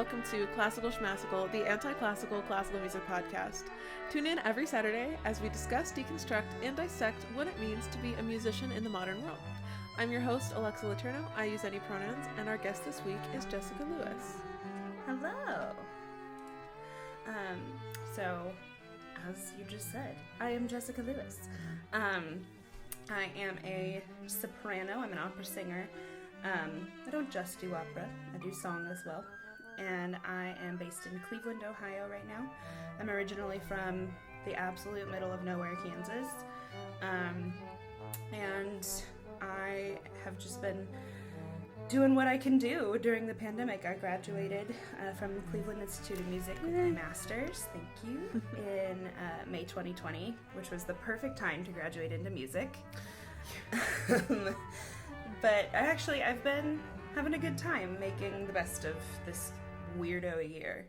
welcome to Classical Schmassical, the anti-classical classical music podcast. Tune in every Saturday as we discuss, deconstruct, and dissect what it means to be a musician in the modern world. I'm your host, Alexa Letourneau. I use any pronouns, and our guest this week is Jessica Lewis. Hello. So, as you just said, I am Jessica Lewis. I am a soprano. I'm an opera singer. I don't just do opera. I do song as well. And I am based in Cleveland, Ohio right now. I'm originally from the absolute middle of nowhere, Kansas. And I have just been doing what I can do during the pandemic. I graduated from the Cleveland Institute of Music with my master's, thank you, in May 2020, which was the perfect time to graduate into music. But I've been having a good time making the best of this weirdo year.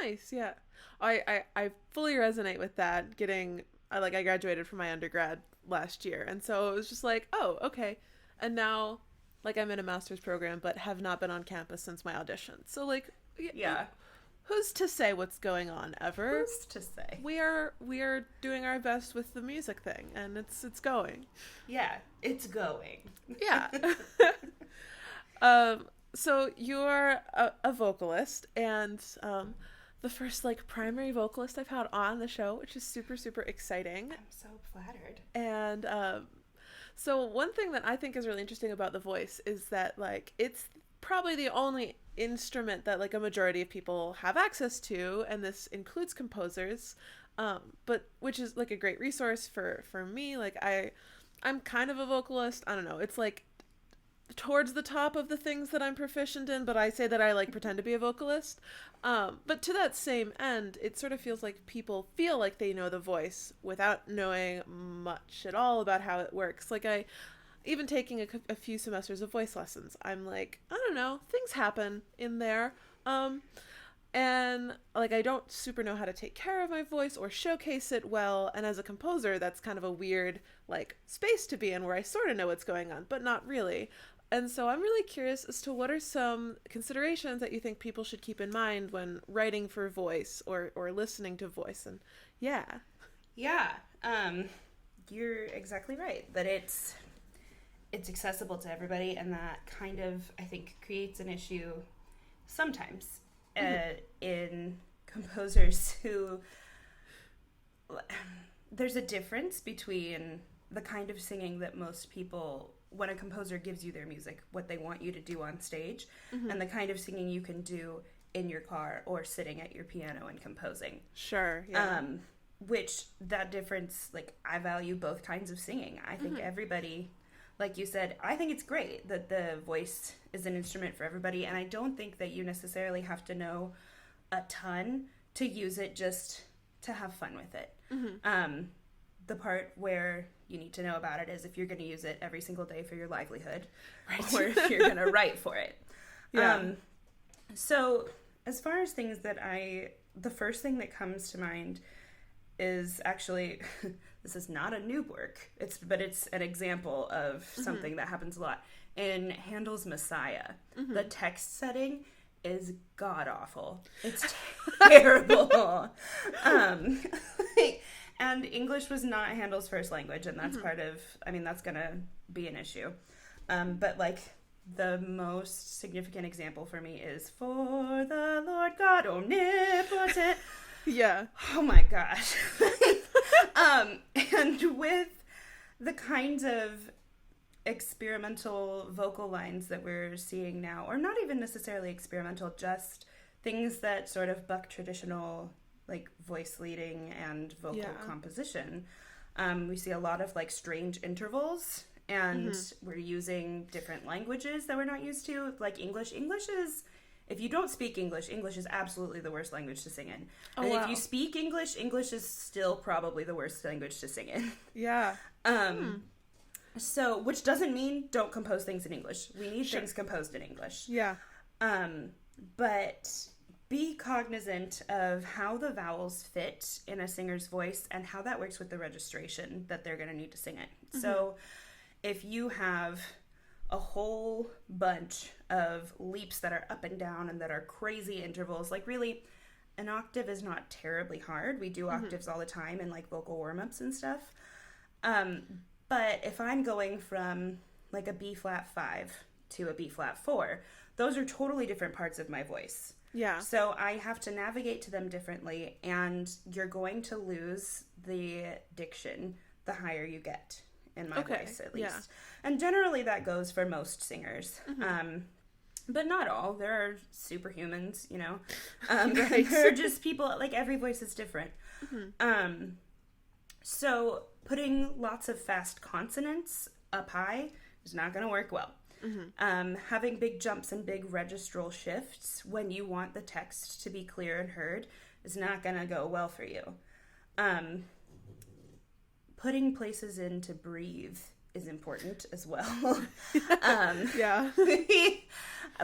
Nice, yeah. I fully resonate with that. I graduated from my undergrad last year, and so it was just like, oh, okay. And now, I'm in a master's program, but have not been on campus since my audition. So, yeah. Who's to say what's going on ever? Who's to say? We are doing our best with the music thing, and it's going. Yeah, it's going. Yeah. So you're a vocalist, and the first primary vocalist I've had on the show, which is super, super exciting. I'm so flattered. And so one thing that I think is really interesting about the voice is that it's probably the only instrument that a majority of people have access to, and this includes composers, but which is a great resource for me. I'm kind of a vocalist. I don't know. It's towards the top of the things that I'm proficient in, but I say that I pretend to be a vocalist. But to that same end, it sort of feels like people feel like they know the voice without knowing much at all about how it works. Even taking a few semesters of voice lessons, I'm I don't know, things happen in there. And I don't super know how to take care of my voice or showcase it well. And as a composer, that's kind of a weird space to be in, where I sort of know what's going on, but not really. And so I'm really curious as to what are some considerations that you think people should keep in mind when writing for voice or listening to voice. And yeah. You're exactly right that it's accessible to everybody, and that kind of, I think, creates an issue sometimes in composers who, there's a difference between the kind of singing that most people, when a composer gives you their music, what they want you to do on stage, and the kind of singing you can do in your car or sitting at your piano and composing. Sure, yeah. Which, that difference, I value both kinds of singing. I think everybody, like you said, I think it's great that the voice is an instrument for everybody, and I don't think that you necessarily have to know a ton to use it just to have fun with it. The part where you need to know about it is if you're going to use it every single day for your livelihood, right, or if you're going to write for it. Yeah. So as far as things that the first thing that comes to mind is actually, this is not a new work, but it's an example of something that happens a lot. In Handel's Messiah, the text setting is god-awful. It's terrible. And English was not Handel's first language, and that's that's going to be an issue. But the most significant example for me is "For the Lord God Omnipotent." Yeah. Oh my gosh. And with the kinds of experimental vocal lines that we're seeing now, or not even necessarily experimental, just things that sort of buck traditional voice leading and vocal composition. We see a lot of strange intervals, and we're using different languages that we're not used to. English is, if you don't speak English, English is absolutely the worst language to sing in. And if you speak English, English is still probably the worst language to sing in. Yeah. So, which doesn't mean don't compose things in English. We need things composed in English. Yeah. But be cognizant of how the vowels fit in a singer's voice and how that works with the registration that they're going to need to sing it. So if you have a whole bunch of leaps that are up and down and that are crazy intervals. Like, really, an octave is not terribly hard. We do octaves all the time in, like, vocal warm-ups and stuff. But if I'm going from, like, a B-flat 5 to a B-flat 4, those are totally different parts of my voice. Yeah. So I have to navigate to them differently, and you're going to lose the diction the higher you get in my voice, at least. Yeah. And generally that goes for most singers. But not all. There are superhumans, you know. Right. There are just people, like, every voice is different. So putting lots of fast consonants up high is not going to work well. Having big jumps and big registral shifts when you want the text to be clear and heard is not going to go well for you. Putting places in to breathe is important as well. Yeah.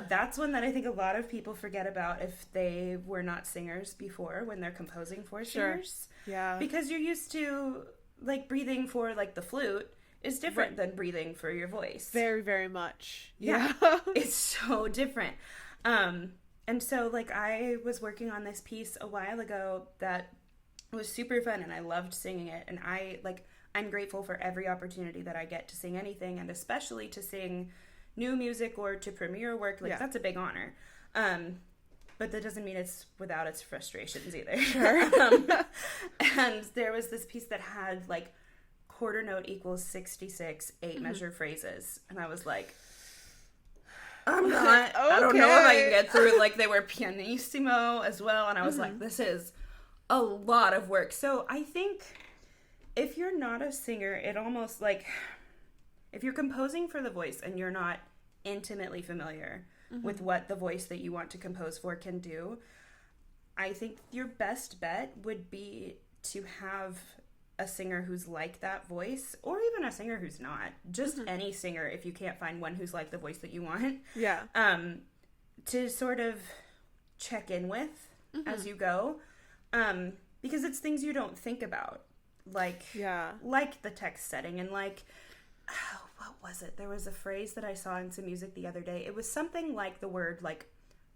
That's one that I think a lot of people forget about if they were not singers before when they're composing for singers. Yeah. Because you're used to, like, breathing for, like, the flute is different than breathing for your voice. Very, very much. Yeah. It's so different. And so, like, I was working on this piece a while ago that was super fun, and I loved singing it. And I'm grateful for every opportunity that I get to sing anything, and especially to sing new music or to premiere work. Like, that's a big honor. But that doesn't mean it's without its frustrations either. Sure. And there was this piece that had, like, quarter note equals 66 8-measure phrases. And I was like, I don't know if I can get through it. Like, they were pianissimo as well. And I was like, this is a lot of work. So I think if you're not a singer, it almost, like, if you're composing for the voice and you're not intimately familiar with what the voice that you want to compose for can do, I think your best bet would be to have a singer who's like that voice, or even a singer who's not. Just any singer, if you can't find one who's like the voice that you want. Yeah. To sort of check in with as you go. Because it's things you don't think about. Like the text setting, and like, what was it? There was a phrase that I saw in some music the other day. It was something like the word, like,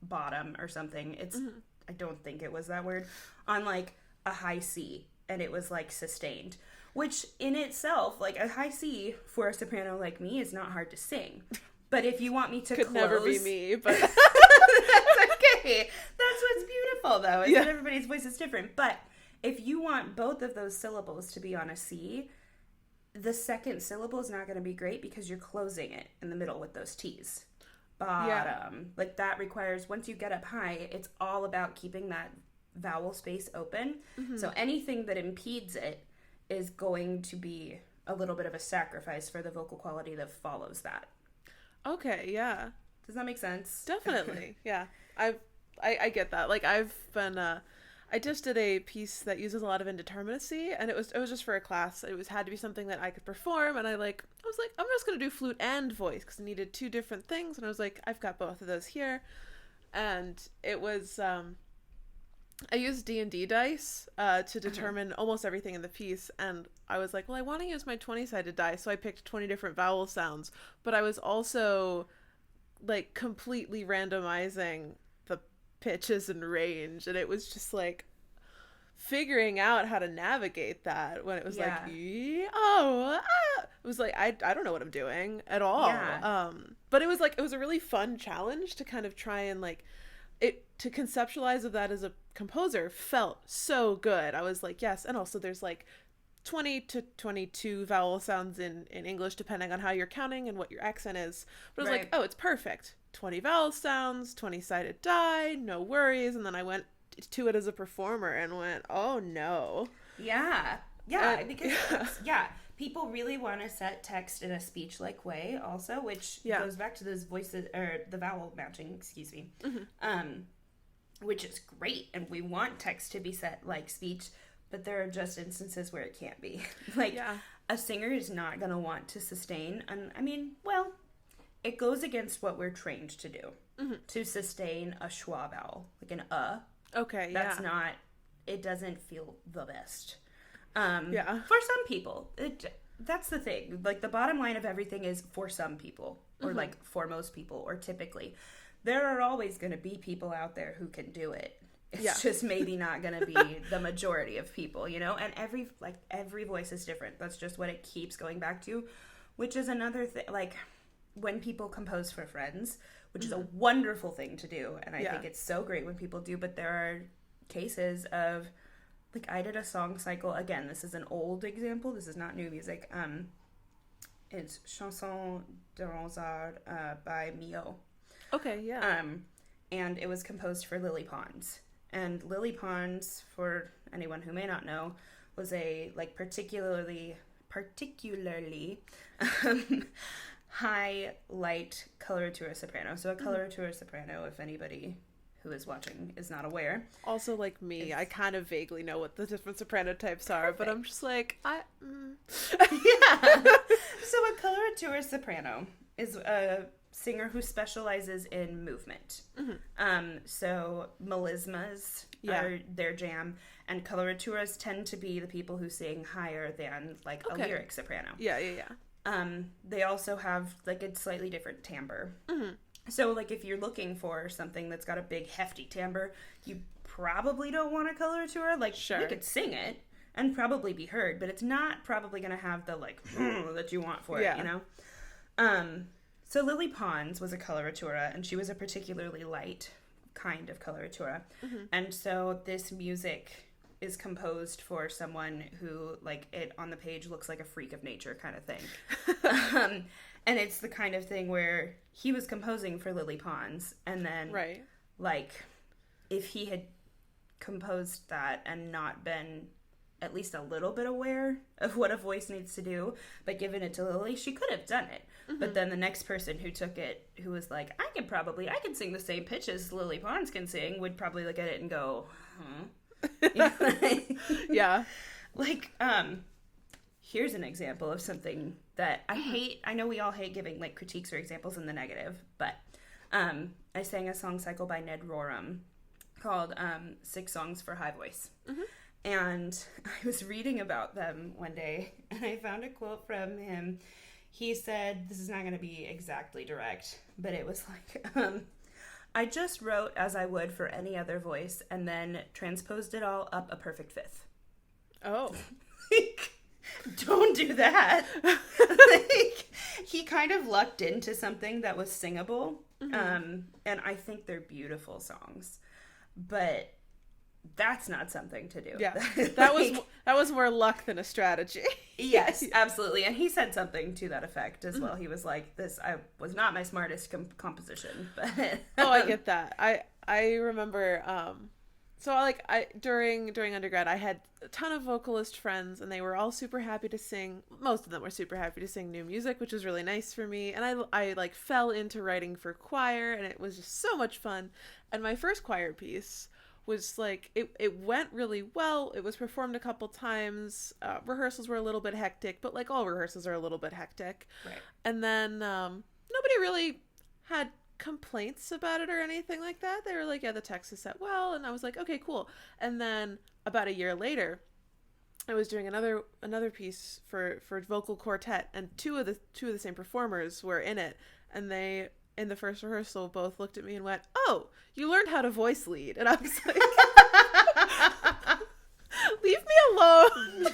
bottom or something. It's I don't think it was that word, on, like, a high C, and it was, like, sustained, which in itself, like, a high C for a soprano like me is not hard to sing. But if you want me to could never be me, but that's okay. That's what's beautiful, though, is that everybody's voice is different. But if you want both of those syllables to be on a C, the second syllable is not going to be great because you're closing it in the middle with those T's. Bottom. Yeah. Like, that requires, once you get up high, it's all about keeping that vowel space open. So anything that impedes it is going to be a little bit of a sacrifice for the vocal quality that follows that. Okay, yeah. Does that make sense? Definitely, yeah. I get that. Like, I've been, I just did a piece that uses a lot of indeterminacy, and it was just for a class. It had to be something that I could perform, and I was like, I'm just going to do flute and voice, because I needed two different things, and I was like, I've got both of those here. And it was, I used D&D dice to determine almost everything in the piece, and I was like, well, I want to use my 20-sided dice, so I picked 20 different vowel sounds, but I was also, like, completely randomizing the pitches and range, and it was just, like, figuring out how to navigate that when it was like, it was like, I don't know what I'm doing at all. But it was like, it was a really fun challenge to kind of try and, like, to conceptualize of that as a composer felt so good. I was like, yes. And also there's like 20 to 22 vowel sounds in English, depending on how you're counting and what your accent is. But I was like, oh, it's perfect. 20 vowel sounds, 20-sided die, no worries. And then I went to it as a performer and went, oh no. Yeah, because people really want to set text in a speech-like way also, which goes back to those voices, or the vowel matching, excuse me, which is great, and we want text to be set like speech, but there are just instances where it can't be. Like, a singer is not going to want to sustain, and I mean, well, it goes against what we're trained to do, to sustain a schwa vowel, like an Okay, that's not, it doesn't feel the best. For some people, that's the thing. Like, the bottom line of everything is for some people, or like for most people, or typically. There are always going to be people out there who can do it. It's just maybe not going to be the majority of people, you know? And every voice is different. That's just what it keeps going back to, which is another thing. Like, when people compose for friends, which is a wonderful thing to do, and I think it's so great when people do, but there are cases of, like, I did a song cycle. Again, this is an old example. This is not new music. It's Chanson de Ronsard by Mio. Okay, yeah. And it was composed for Lily Pons. And Lily Pons, for anyone who may not know, was a, like, particularly high light coloratura soprano. So a coloratura soprano, if anybody who is watching is not aware. Also, like me, I kind of vaguely know what the different soprano types are, but I'm just like, Yeah. So a coloratura soprano is a singer who specializes in movement. So melismas are their jam, and coloraturas tend to be the people who sing higher than, like, a lyric soprano. Yeah. They also have, like, a slightly different timbre. So, like, if you're looking for something that's got a big, hefty timbre, you probably don't want a coloratura. Like, you could sing it and probably be heard, but it's not probably going to have the, like, that you want for it, you know? So Lily Pons was a coloratura, and she was a particularly light kind of coloratura. And so this music is composed for someone who, like, it on the page looks like a freak of nature kind of thing. And it's the kind of thing where he was composing for Lily Pons, and then, like, if he had composed that and not been at least a little bit aware of what a voice needs to do, but given it to Lily, she could have done it. But then the next person who took it, who was like, I can sing the same pitch as Lily Pons can sing, would probably look at it and go, Yeah. Like, here's an example of something that I hate. I know we all hate giving, like, critiques or examples in the negative, but I sang a song cycle by Ned Rorem called 6 Songs for High Voice. And I was reading about them one day, and I found a quote from him. He said, this is not going to be exactly direct, but it was like, I just wrote as I would for any other voice, and then transposed it all up a perfect fifth. Oh. Like, don't do that. Like, he kind of lucked into something that was singable. And I think they're beautiful songs. But that's not something to do. Yeah. That was more luck than a strategy. Yes, absolutely. And he said something to that effect as well. He was like, I was not my smartest composition, but oh, I get that. I remember so during undergrad, I had a ton of vocalist friends, and they were all super happy to sing. Most of them were super happy to sing new music, which was really nice for me. And I like fell into writing for choir, and it was just so much fun. And my first choir piece was like, it went really well. It was performed a couple times. Rehearsals were a little bit hectic, but like all rehearsals are a little bit hectic. Right. And then nobody really had complaints about it or anything like that. They were like, yeah, the text is set well. And I was like, okay, cool. And then about a year later, I was doing another piece for vocal quartet, and two of the same performers were in it, and they, in the first rehearsal, both looked at me and went, oh, you learned how to voice lead. And I was like, leave me alone.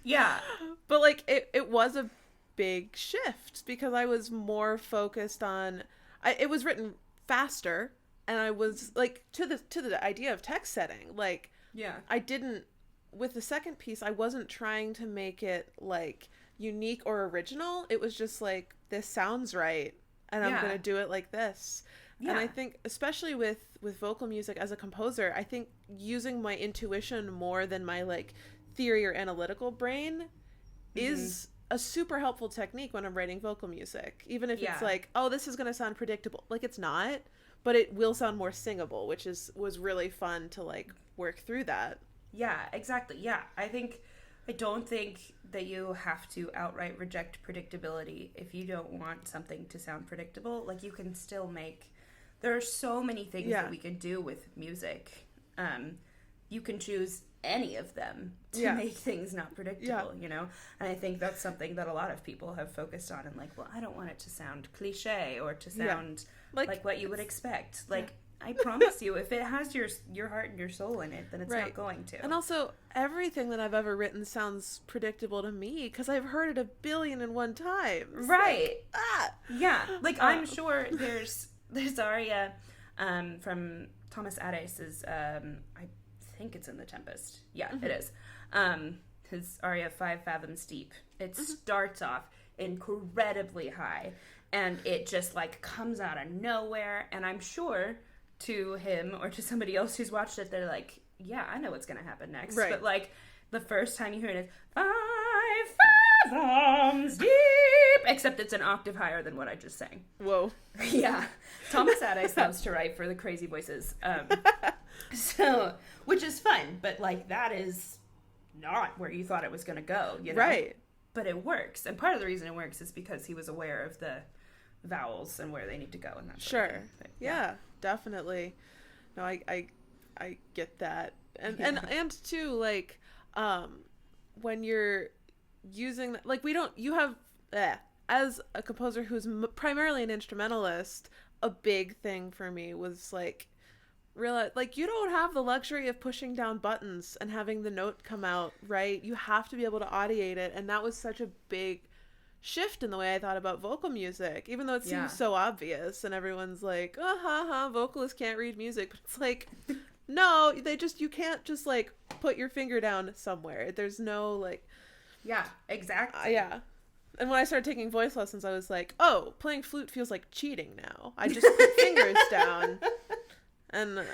Yeah. But like, it was a big shift, because I was more focused on, it was written faster, and I was like, to the idea of text setting, like, yeah, I didn't, with the second piece, I wasn't trying to make it like unique or original. It was just like, this sounds right, and I'm gonna do it like this. And I think, especially with vocal music as a composer, I think using my intuition more than my like theory or analytical brain is a super helpful technique when I'm writing vocal music. Even if it's like, oh, this is gonna sound predictable. Like, it's not, but it will sound more singable, which was really fun to like work through that. Yeah, exactly. Yeah, I don't think that you have to outright reject predictability if you don't want something to sound predictable. Like, you can still there are so many things that we can do with music. You can choose any of them to make things not predictable, you know? And I think that's something that a lot of people have focused on and like, well, I don't want it to sound cliche or to sound like what you would expect. Like, I promise you, if it has your heart and your soul in it, then it's not going to. And also, everything that I've ever written sounds predictable to me because I've heard it 1,000,000,001 times. Right. Like, yeah. Like, I'm sure there's aria from Thomas Ades's, I think it's in The Tempest. Yeah, it is. His aria 5 Fathoms Deep. It starts off incredibly high, and it just, like, comes out of nowhere, and I'm sure to him or to somebody else who's watched it, they're like, yeah, I know what's going to happen next. Right. But, like, the first time you hear it is 5 fathoms deep, except it's an octave higher than what I just sang. Whoa. Yeah. Thomas Ades loves to write for the crazy voices. So, which is fun, but, like, that is not where you thought it was going to go, you know? Right. But it works. And part of the reason it works is because he was aware of the vowels and where they need to go and that sort of thing. But, yeah, definitely. No, I get that. And too, like, when you're using, like, as a composer who's primarily an instrumentalist, a big thing for me was, like, realize, like, you don't have the luxury of pushing down buttons and having the note come out, right? You have to be able to audiate it, and that was such a big shift in the way I thought about vocal music, even though it seems so obvious and everyone's like, vocalists can't read music, but it's like, no, you can't just, like, put your finger down somewhere. There's no, like... Yeah, exactly. Yeah. And when I started taking voice lessons, I was like, oh, playing flute feels like cheating now. I just put fingers down, and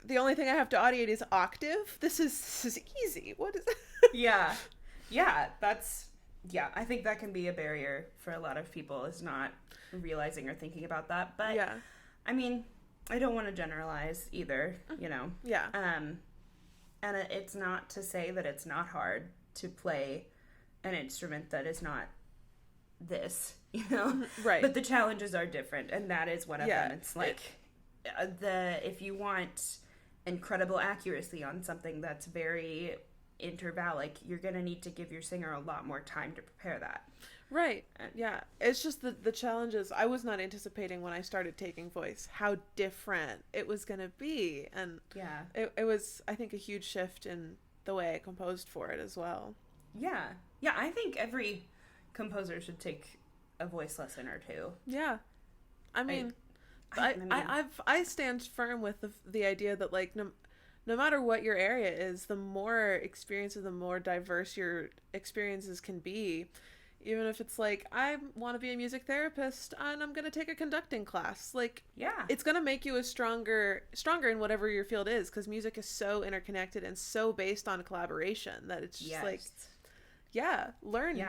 the only thing I have to audiate is octave. This is easy. What is... Yeah, that's... Yeah, I think that can be a barrier for a lot of people, is not realizing or thinking about that. But, I mean, I don't want to generalize either, you know? Yeah. And it's not to say that it's not hard to play an instrument that is not this, you know? Right. But the challenges are different, and that is one of them. It's like, if you want incredible accuracy on something that's very... intervallic, you're gonna need to give your singer a lot more time to prepare that. Right. Yeah. It's just the challenges. I was not anticipating when I started taking voice how different it was gonna be, and it was, I think, a huge shift in the way I composed for it as well. Yeah. I think every composer should take a voice lesson or two. Yeah. I mean, I stand firm with the idea that, like, no matter what your area is, the more experiences, the more diverse your experiences can be. Even if it's like, I want to be a music therapist and I'm going to take a conducting class. Like, it's going to make you stronger in whatever your field is, because music is so interconnected and so based on collaboration that it's just like, learn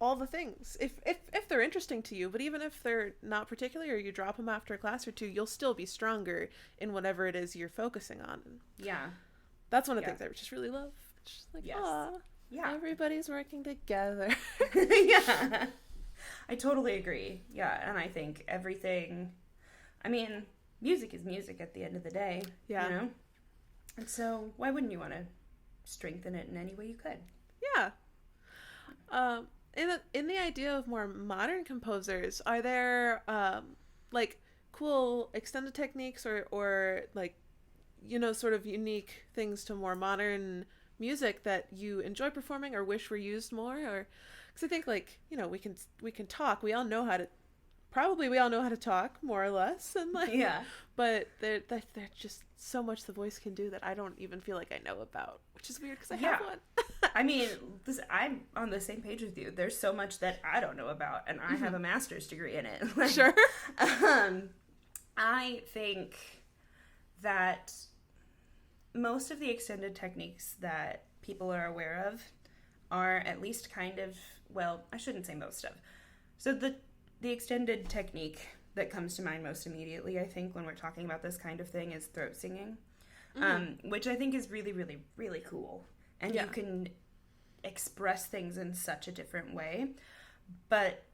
all the things. If they're interesting to you, but even if they're not particularly, or you drop them after a class or two, you'll still be stronger in whatever it is you're focusing on. Yeah. That's one of the things I just really love. It's just like, everybody's working together. Yeah. I totally agree. Yeah, and I think everything, I mean, music is music at the end of the day. Yeah. You know? And so why wouldn't you want to strengthen it in any way you could? Yeah. In the idea of more modern composers, are there like cool extended techniques or like, you know, sort of unique things to more modern music that you enjoy performing or wish were used more? Or because I think, like, you know, we can talk. We all know how to talk, more or less, and like, but there's just so much the voice can do that I don't even feel like I know about, which is weird because I have one. I mean, I'm on the same page with you. There's so much that I don't know about, and I have a master's degree in it. Like, sure. I think that most of the extended techniques that people are aware of are at least kind of, well, I shouldn't say most of. So the extended technique that comes to mind most immediately, I think, when we're talking about this kind of thing is throat singing, which I think is really, really, really cool. And you can express things in such a different way. But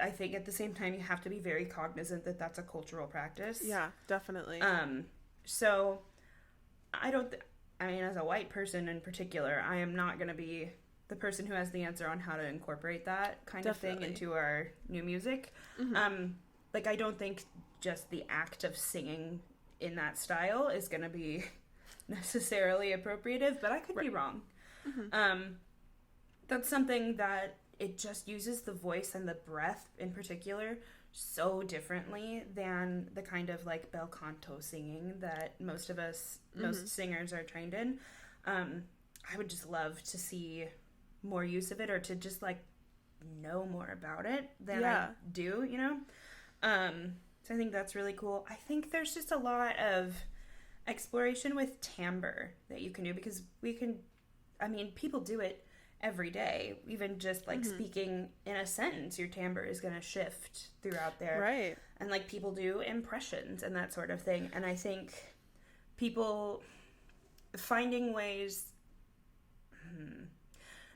I think at the same time, you have to be very cognizant that that's a cultural practice. Yeah, definitely. So I don't... I mean, as a white person in particular, I am not going to be the person who has the answer on how to incorporate that kind of thing into our new music. Like, I don't think just the act of singing in that style is going to be necessarily appropriative, but I could be wrong. That's something that it just uses the voice and the breath in particular so differently than the kind of like bel canto singing that most singers are trained in. I would just love to see more use of it, or to just like know more about it than I do, you know? So I think that's really cool. I think there's just a lot of exploration with timbre that you can do, because people do it every day. Even just like speaking in a sentence, your timbre is going to shift throughout there. Right. And like people do impressions and that sort of thing. And I think people finding ways.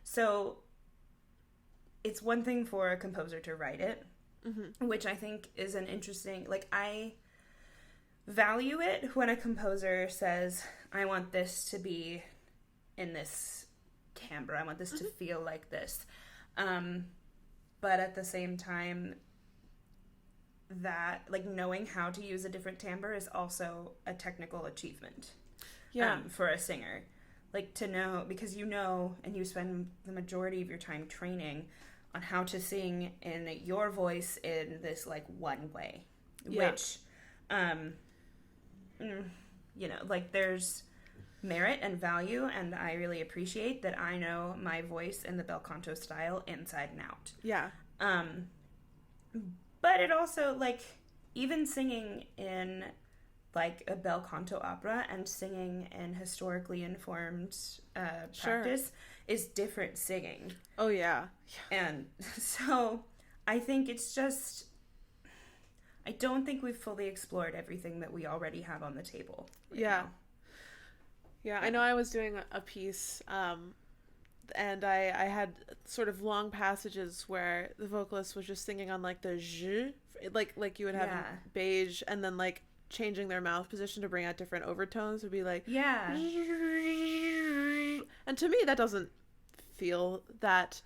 So it's one thing for a composer to write it, which I think is an interesting, like, I value it when a composer says, I want this to be in this timbre, I want this to feel like this. But at the same time, that, like, knowing how to use a different timbre is also a technical achievement for a singer. Like, to know, because you know, and you spend the majority of your time training on how to sing in your voice in this, like, one way. Which, you know, like, there's merit and value, and I really appreciate that I know my voice in the bel canto style inside and out. Yeah. But it also, like, even singing in, like, a bel canto opera and singing in historically informed practice is different singing. Oh, yeah. And so I think it's just, I don't think we've fully explored everything that we already have on the table right now. Yeah, I know I was doing a piece, and I had sort of long passages where the vocalist was just singing on, like, the zh, like you would have in beige, and then, like, changing their mouth position to bring out different overtones would be like, and to me that doesn't feel that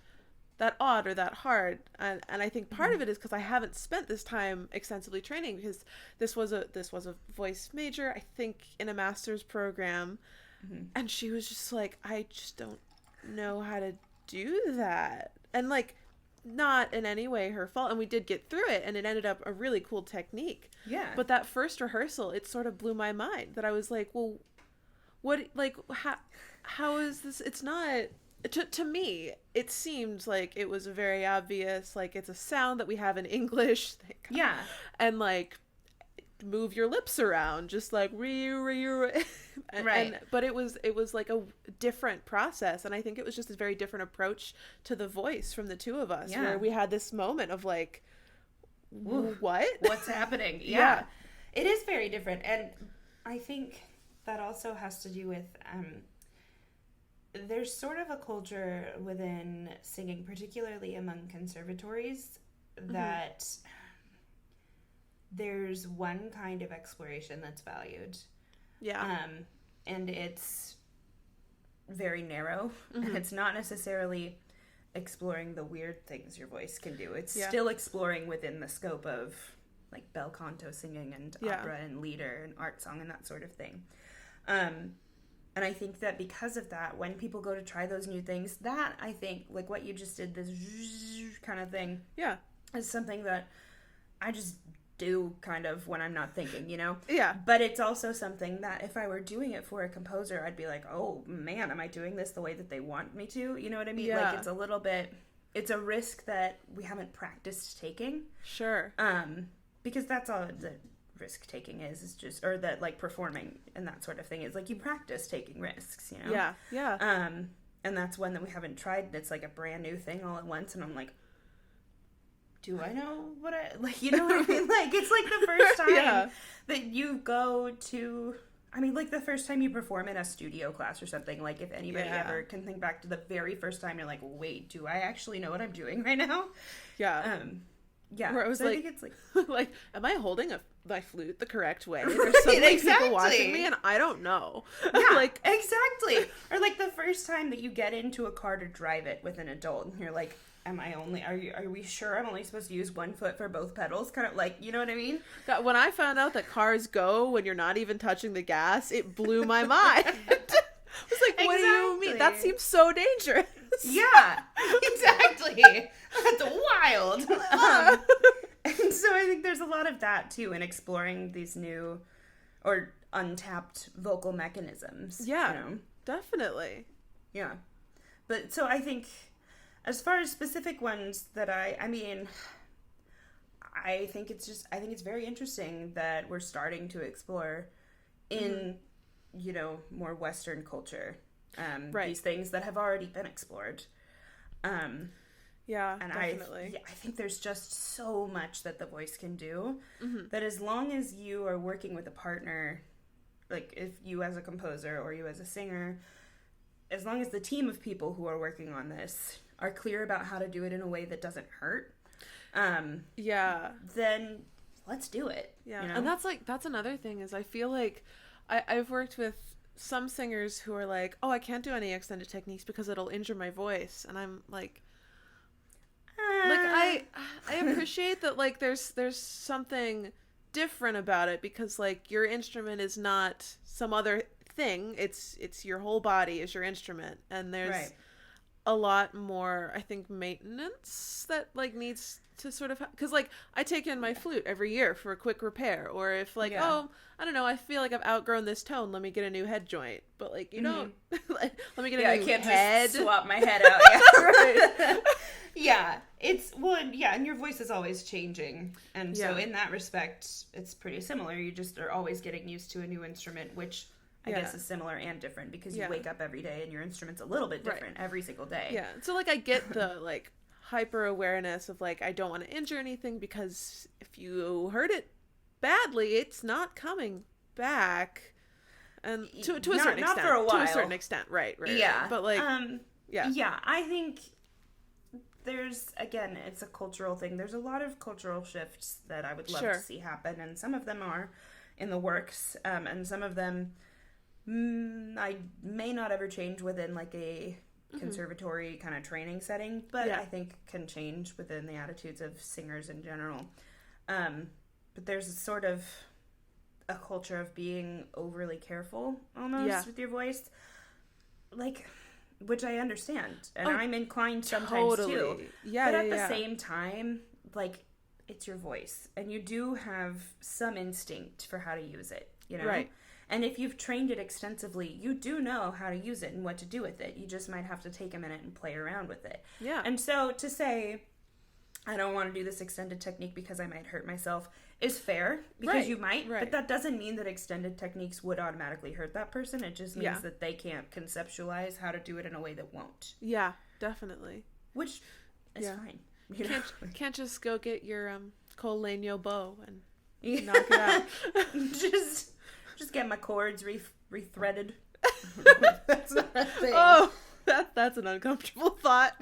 odd or that hard, and I think part of it is because I haven't spent this time extensively training, because this was a voice major, I think, in a master's program, and she was just like, I just don't know how to do that, and, like, not in any way her fault, and we did get through it, and it ended up a really cool technique. But that first rehearsal, it sort of blew my mind, that I was like, well, what, like, how is this? It's not, to me, it seemed like it was a very obvious, like, it's a sound that we have in English. And, like, move your lips around, just like, but it was like a different process, and I think it was just a very different approach to the voice from the two of us, where we had this moment of like, what's happening? It is very different, and I think that also has to do with there's sort of a culture within singing, particularly among conservatories, that there's one kind of exploration that's valued. And it's very narrow. And it's not necessarily exploring the weird things your voice can do. It's still exploring within the scope of, like, bel canto singing and opera and lieder and art song and that sort of thing. And I think that because of that, when people go to try those new things, that, I think, like what you just did, this kind of thing, is something that I just do kind of when I'm not thinking, you know? But it's also something that if I were doing it for a composer, I'd be like, oh man, am I doing this the way that they want me to? You know what I mean? Like, it's a little bit, it's a risk that we haven't practiced taking. Because that's all the risk taking is just, or that, like, performing and that sort of thing is, like, you practice taking risks, you know? And that's one that we haven't tried. It's like a brand new thing all at once, and I'm like, do I know what I, like, you know what I mean? Like, it's like the first time that you go to, I mean, like, the first time you perform in a studio class or something, like, if anybody ever can think back to the very first time, you're like, wait, do I actually know what I'm doing right now? Yeah. Where I was so like, I think it's like, like, am I holding my flute the correct way? There's suddenly people watching me and I don't know. Yeah, like, exactly. Or like the first time that you get into a car to drive it with an adult and you're like, are we sure I'm only supposed to use one foot for both pedals? Kind of like, you know what I mean? God, when I found out that cars go when you're not even touching the gas, it blew my mind. I was like, what do you mean? That seems so dangerous. Yeah, exactly. That's wild. And so I think there's a lot of that too in exploring these new or untapped vocal mechanisms. Yeah, you know? Definitely. Yeah. But so I think as far as specific ones that I think it's very interesting that we're starting to explore in, you know, more Western culture, these things that have already been explored. Yeah, and definitely. I think there's just so much that the voice can do that as long as you are working with a partner, like if you as a composer or you as a singer, as long as the team of people who are working on this are clear about how to do it in a way that doesn't hurt, then let's do it. Yeah, you know? And that's another thing is I feel like I've worked with some singers who are like, oh, I can't do any extended techniques because it'll injure my voice, and I'm like I appreciate that, like there's something different about it because like your instrument is not some other thing, it's your whole body is your instrument, and there's a lot more, I think, maintenance that like needs to sort of because like I take in my flute every year for a quick repair, or if like oh, I don't know, I feel like I've outgrown this tone, let me get a new head joint, but like you don't let me get a new I can't head. just swap my head out. Right. Yeah, and your voice is always changing, and so in that respect it's pretty similar. You just are always getting used to a new instrument, which I guess is similar and different because you wake up every day and your instrument's a little bit different every single day. Yeah, so like I get the like hyper awareness of like I don't want to injure anything because if you hurt it badly, it's not coming back, and to a certain extent, not for a while. To a certain extent, right, yeah. But like, I think there's again, it's a cultural thing. There's a lot of cultural shifts that I would love to see happen, and some of them are in the works, and some of them I may not ever change within like a conservatory kind of training setting, but I think can change within the attitudes of singers in general. But there's a sort of a culture of being overly careful almost with your voice, like, which I understand, and I'm inclined sometimes too. Yeah, but at the same time, like, it's your voice, and you do have some instinct for how to use it, you know? Right. And if you've trained it extensively, you do know how to use it and what to do with it. You just might have to take a minute and play around with it. Yeah. And so to say, I don't want to do this extended technique because I might hurt myself is fair, because you might, but that doesn't mean that extended techniques would automatically hurt that person. It just means that they can't conceptualize how to do it in a way that won't. Yeah, definitely. Which is fine. You can't just go get your Col Legno bow and knock it out. Just get my cords rethreaded. That's not a thing. Oh, that's an uncomfortable thought.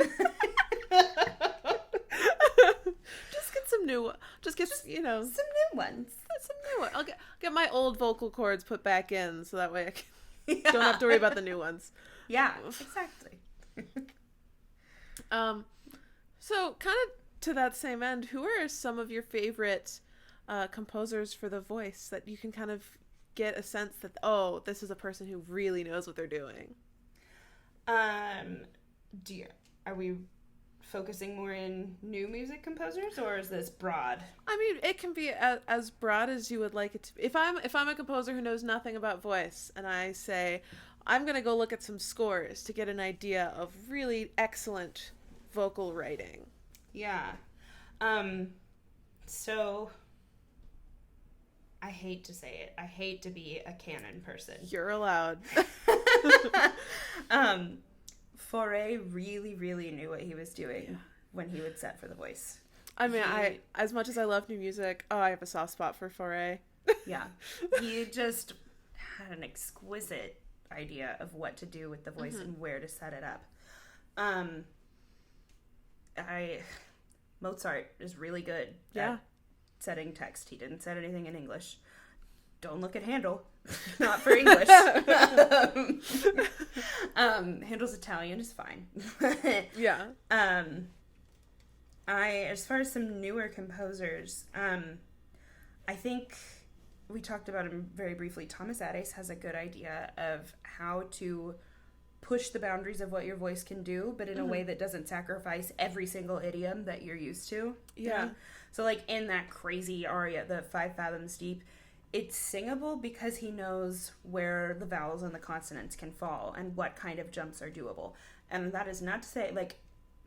Just get some new. Some new ones. Some new ones. I'll get my old vocal cords put back in, so that way I don't have to worry about the new ones. Yeah, exactly. So kind of to that same end, who are some of your favorite composers for the voice that you can kind of get a sense that, oh, this is a person who really knows what they're doing? Are we focusing more in new music composers, or is this broad? I mean, it can be as broad as you would like it to be. If I'm a composer who knows nothing about voice, and I say, I'm going to go look at some scores to get an idea of really excellent vocal writing. Yeah. So I hate to say it. I hate to be a canon person. You're allowed. Fauré really, really knew what he was doing when he would set for the voice. I mean, I as much as I love new music, I have a soft spot for Fauré. Yeah. He just had an exquisite idea of what to do with the voice and where to set it up. Mozart is really good at setting text. He didn't set anything in English. Don't look at Handel. Not for English. Handel's Italian is fine. Yeah. As far as some newer composers, I think we talked about him very briefly. Thomas Adès has a good idea of how to push the boundaries of what your voice can do, but in a way that doesn't sacrifice every single idiom that you're used to. Yeah. So, like, in that crazy aria, the 5 Fathoms Deep, it's singable because he knows where the vowels and the consonants can fall and what kind of jumps are doable. And that is not to say, like,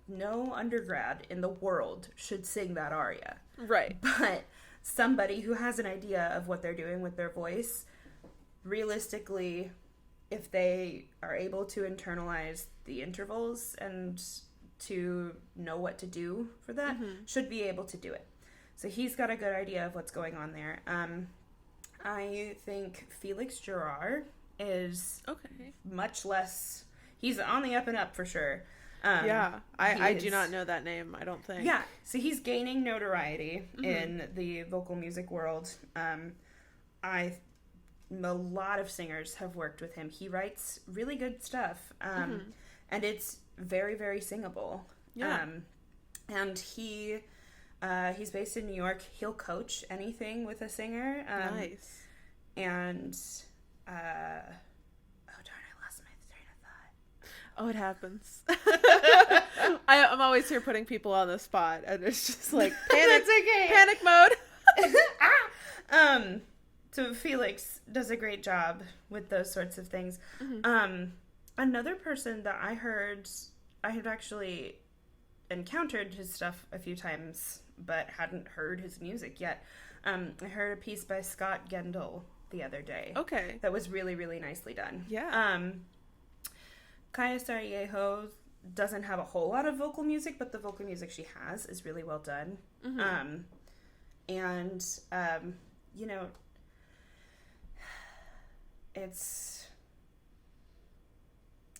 no undergrad in the world should sing that aria. Right. But somebody who has an idea of what they're doing with their voice, realistically, if they are able to internalize the intervals and to know what to do for that, should be able to do it. So he's got a good idea of what's going on there. I think Felix Gerard is much less... He's on the up and up for sure. I do not know that name, I don't think. Yeah, so he's gaining notoriety in the vocal music world. A lot of singers have worked with him. He writes really good stuff, and it's very, very singable. Yeah. And he's based in New York. He'll coach anything with a singer. Nice. And oh darn, I lost my train of thought. Oh, it happens. I'm always here putting people on the spot, and it's just like panic, panic mode. So Felix does a great job with those sorts of things. Another person that I had actually encountered his stuff a few times, but hadn't heard his music yet. I heard a piece by Scott Gendel the other day. Okay. That was really, really nicely done. Yeah. Kaya Sariejo doesn't have a whole lot of vocal music, but the vocal music she has is really well done. You know, it's...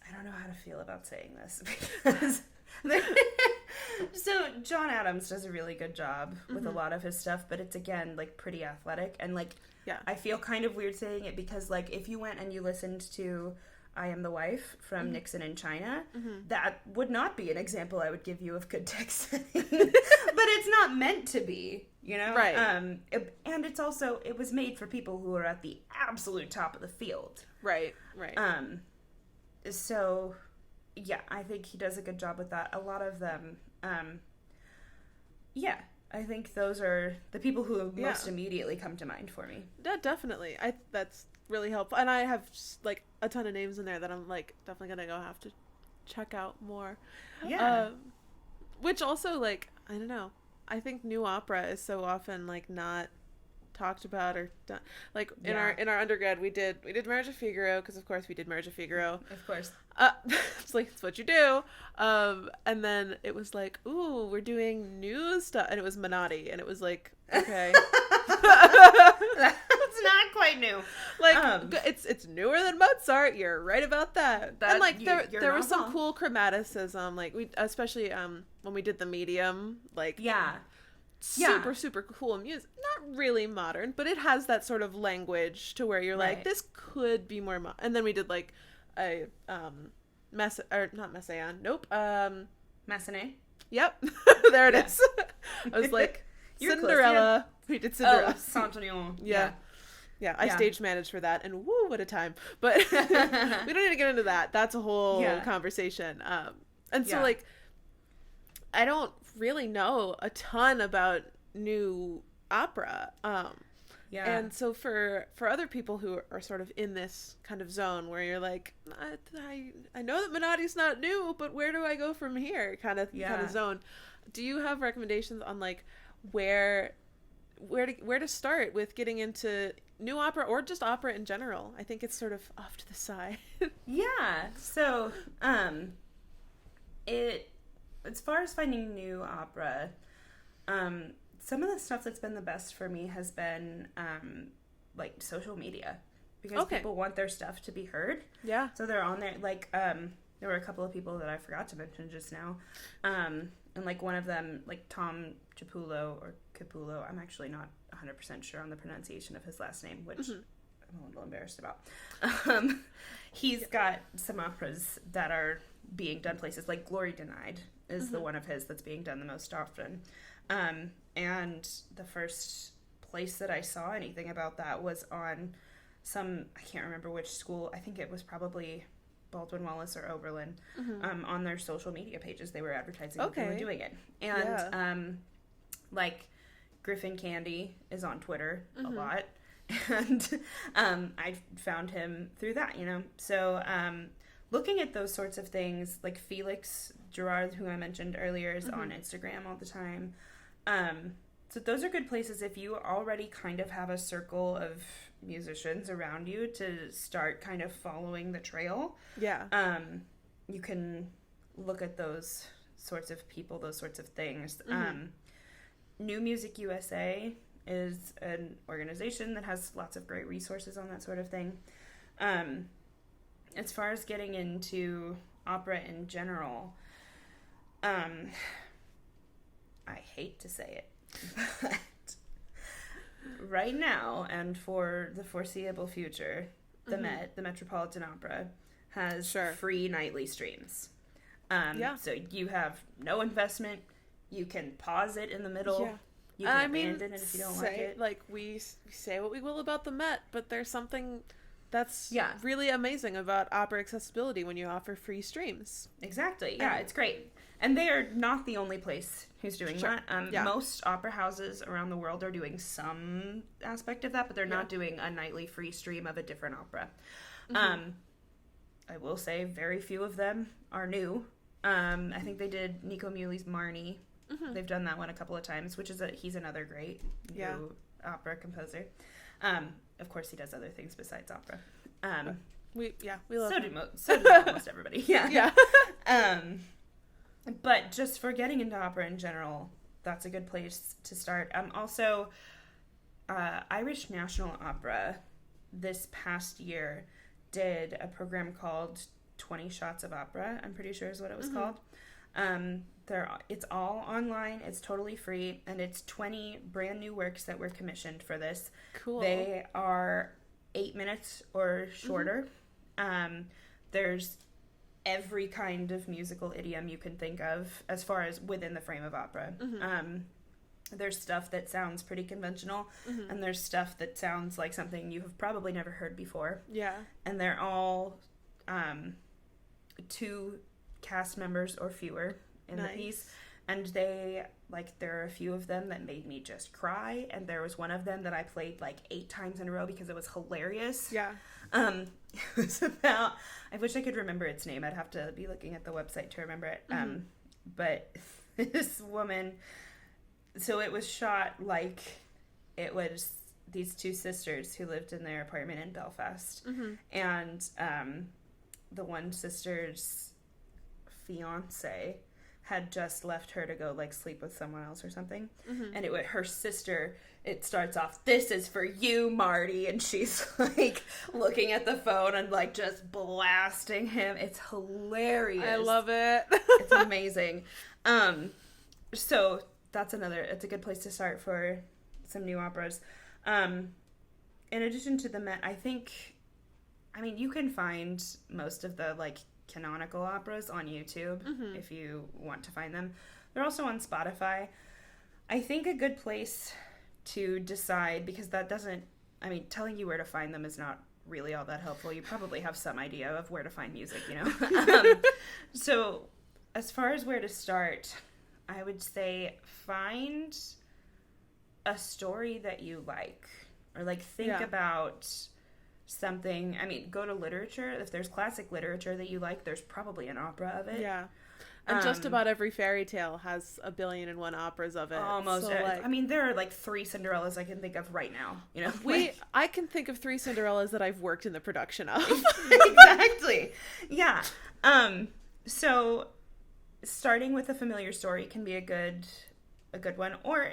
I don't know how to feel about saying this, because... So John Adams does a really good job with a lot of his stuff, but it's, again, like, pretty athletic, and, like, I feel kind of weird saying it because, like, if you went and you listened to I Am the Wife from Nixon in China, that would not be an example I would give you of good text setting. But it's not meant to be, you know? Right. And it's also, it was made for people who are at the absolute top of the field. Right. So, yeah, I think he does a good job with that. A lot of them, I think those are the people who most immediately come to mind for me. Yeah, definitely. That's really helpful. And I have, like, a ton of names in there that I'm, like, definitely gonna go have to check out more. Yeah. Which also, like, I don't know. I think new opera is so often, like, not talked about or done. Like, in our undergrad, we did Marriage of Figaro, because, of course, we did Marriage of Figaro. Of course. It's like, it's what you do. And then it was like, ooh, we're doing new stuff. And it was Menotti. And it was like, okay. That's not quite new. Like, it's newer than Mozart. You're right about that. And, like, there was some cool chromaticism. Like, we, especially when we did the medium, like, super cool music. Not really modern, but it has that sort of language to where you're like, this could be more and then we did, like, a not Messiaen. Nope. Massenet. Yep. There it is. I was like, Cinderella. We did Cinderella. Oh, Saint-Aignan. Yeah, I stage managed for that, and woo, what a time. But we don't need to get into that. That's a whole conversation. And so, like, I don't really know a ton about new opera. And so for other people who are sort of in this kind of zone where you're like, I know that Menotti's not new, but where do I go from here? Kind of zone. Do you have recommendations on, like, where to start with getting into new opera or just opera in general? I think it's sort of off to the side. So as far as finding new opera, some of the stuff that's been the best for me has been social media, because people want their stuff to be heard. So they're on there, like there were a couple of people that I forgot to mention just now. And like one of them, like Tom Capullo, I'm actually not 100% sure on the pronunciation of his last name, which I'm a little embarrassed about. He's got some operas that are being done places, like Glory Denied is the one of his that's being done the most often. And the first place that I saw anything about that was on I can't remember which school, I think it was probably Baldwin Wallace or Oberlin, on their social media pages they were advertising that they were doing it. And like Griffin Candy is on Twitter a lot, and I found him through that, you know. So looking at those sorts of things, like Felix Gerard, who I mentioned earlier, is on Instagram all the time. So those are good places if you already kind of have a circle of musicians around you to start kind of following the trail. Yeah. You can look at those sorts of people, those sorts of things. New Music USA is an organization that has lots of great resources on that sort of thing. As far as getting into opera in general, I hate to say it, but right now and for the foreseeable future, the Metropolitan Opera, has free nightly streams. So you have no investment. You can pause it in the middle. Yeah. You can abandon it if you don't like it. Like, we say what we will about the Met, but there's something that's really amazing about opera accessibility when you offer free streams. Exactly. Yeah, it's great. And they are not the only place who's doing that. Most opera houses around the world are doing some aspect of that, but they're not doing a nightly free stream of a different opera. I will say very few of them are new. I think they did Nico Muhly's Marnie. They've done that one a couple of times, which is he's another great new opera composer. Of course, he does other things besides opera. We love him. So do almost everybody. Yeah. But just for getting into opera in general, that's a good place to start. Also, Irish National Opera this past year did a program called 20 Shots of Opera, I'm pretty sure is what it was called. It's all online, it's totally free, and it's 20 brand new works that were commissioned for this. Cool. They are 8 minutes or shorter. There's every kind of musical idiom you can think of as far as within the frame of opera. There's stuff that sounds pretty conventional, and there's stuff that sounds like something you have probably never heard before. Yeah. And they're all 2 cast members or fewer in the piece. And there are a few of them that made me just cry, and there was one of them that I played like 8 times in a row because it was hilarious. Yeah. It was about, I wish I could remember its name. I'd have to be looking at the website to remember it. But this woman, so it was shot like it was these 2 sisters who lived in their apartment in Belfast. And the one sister's fiance had just left her to go like sleep with someone else or something. And her sister, it starts off, "This is for you, Marty," and she's like looking at the phone and like just blasting him. It's hilarious. I love it. It's amazing. So it's a good place to start for some new operas. In addition to the Met, you can find most of the like canonical operas on YouTube if you want to find them. They're also on Spotify. I think a good place to decide, because telling you where to find them is not really all that helpful. You probably have some idea of where to find music, you know. So as far as where to start, I would say find a story that you like, or like think about something. Go to literature. If there's classic literature that you like, there's probably an opera of it. Yeah. And just about every fairy tale has 1,000,000,001 operas of it. Almost. So, there are like 3 Cinderellas I can think of right now. You know, I can think of 3 Cinderellas that I've worked in the production of. Exactly. Yeah. So starting with a familiar story can be a good one. Or,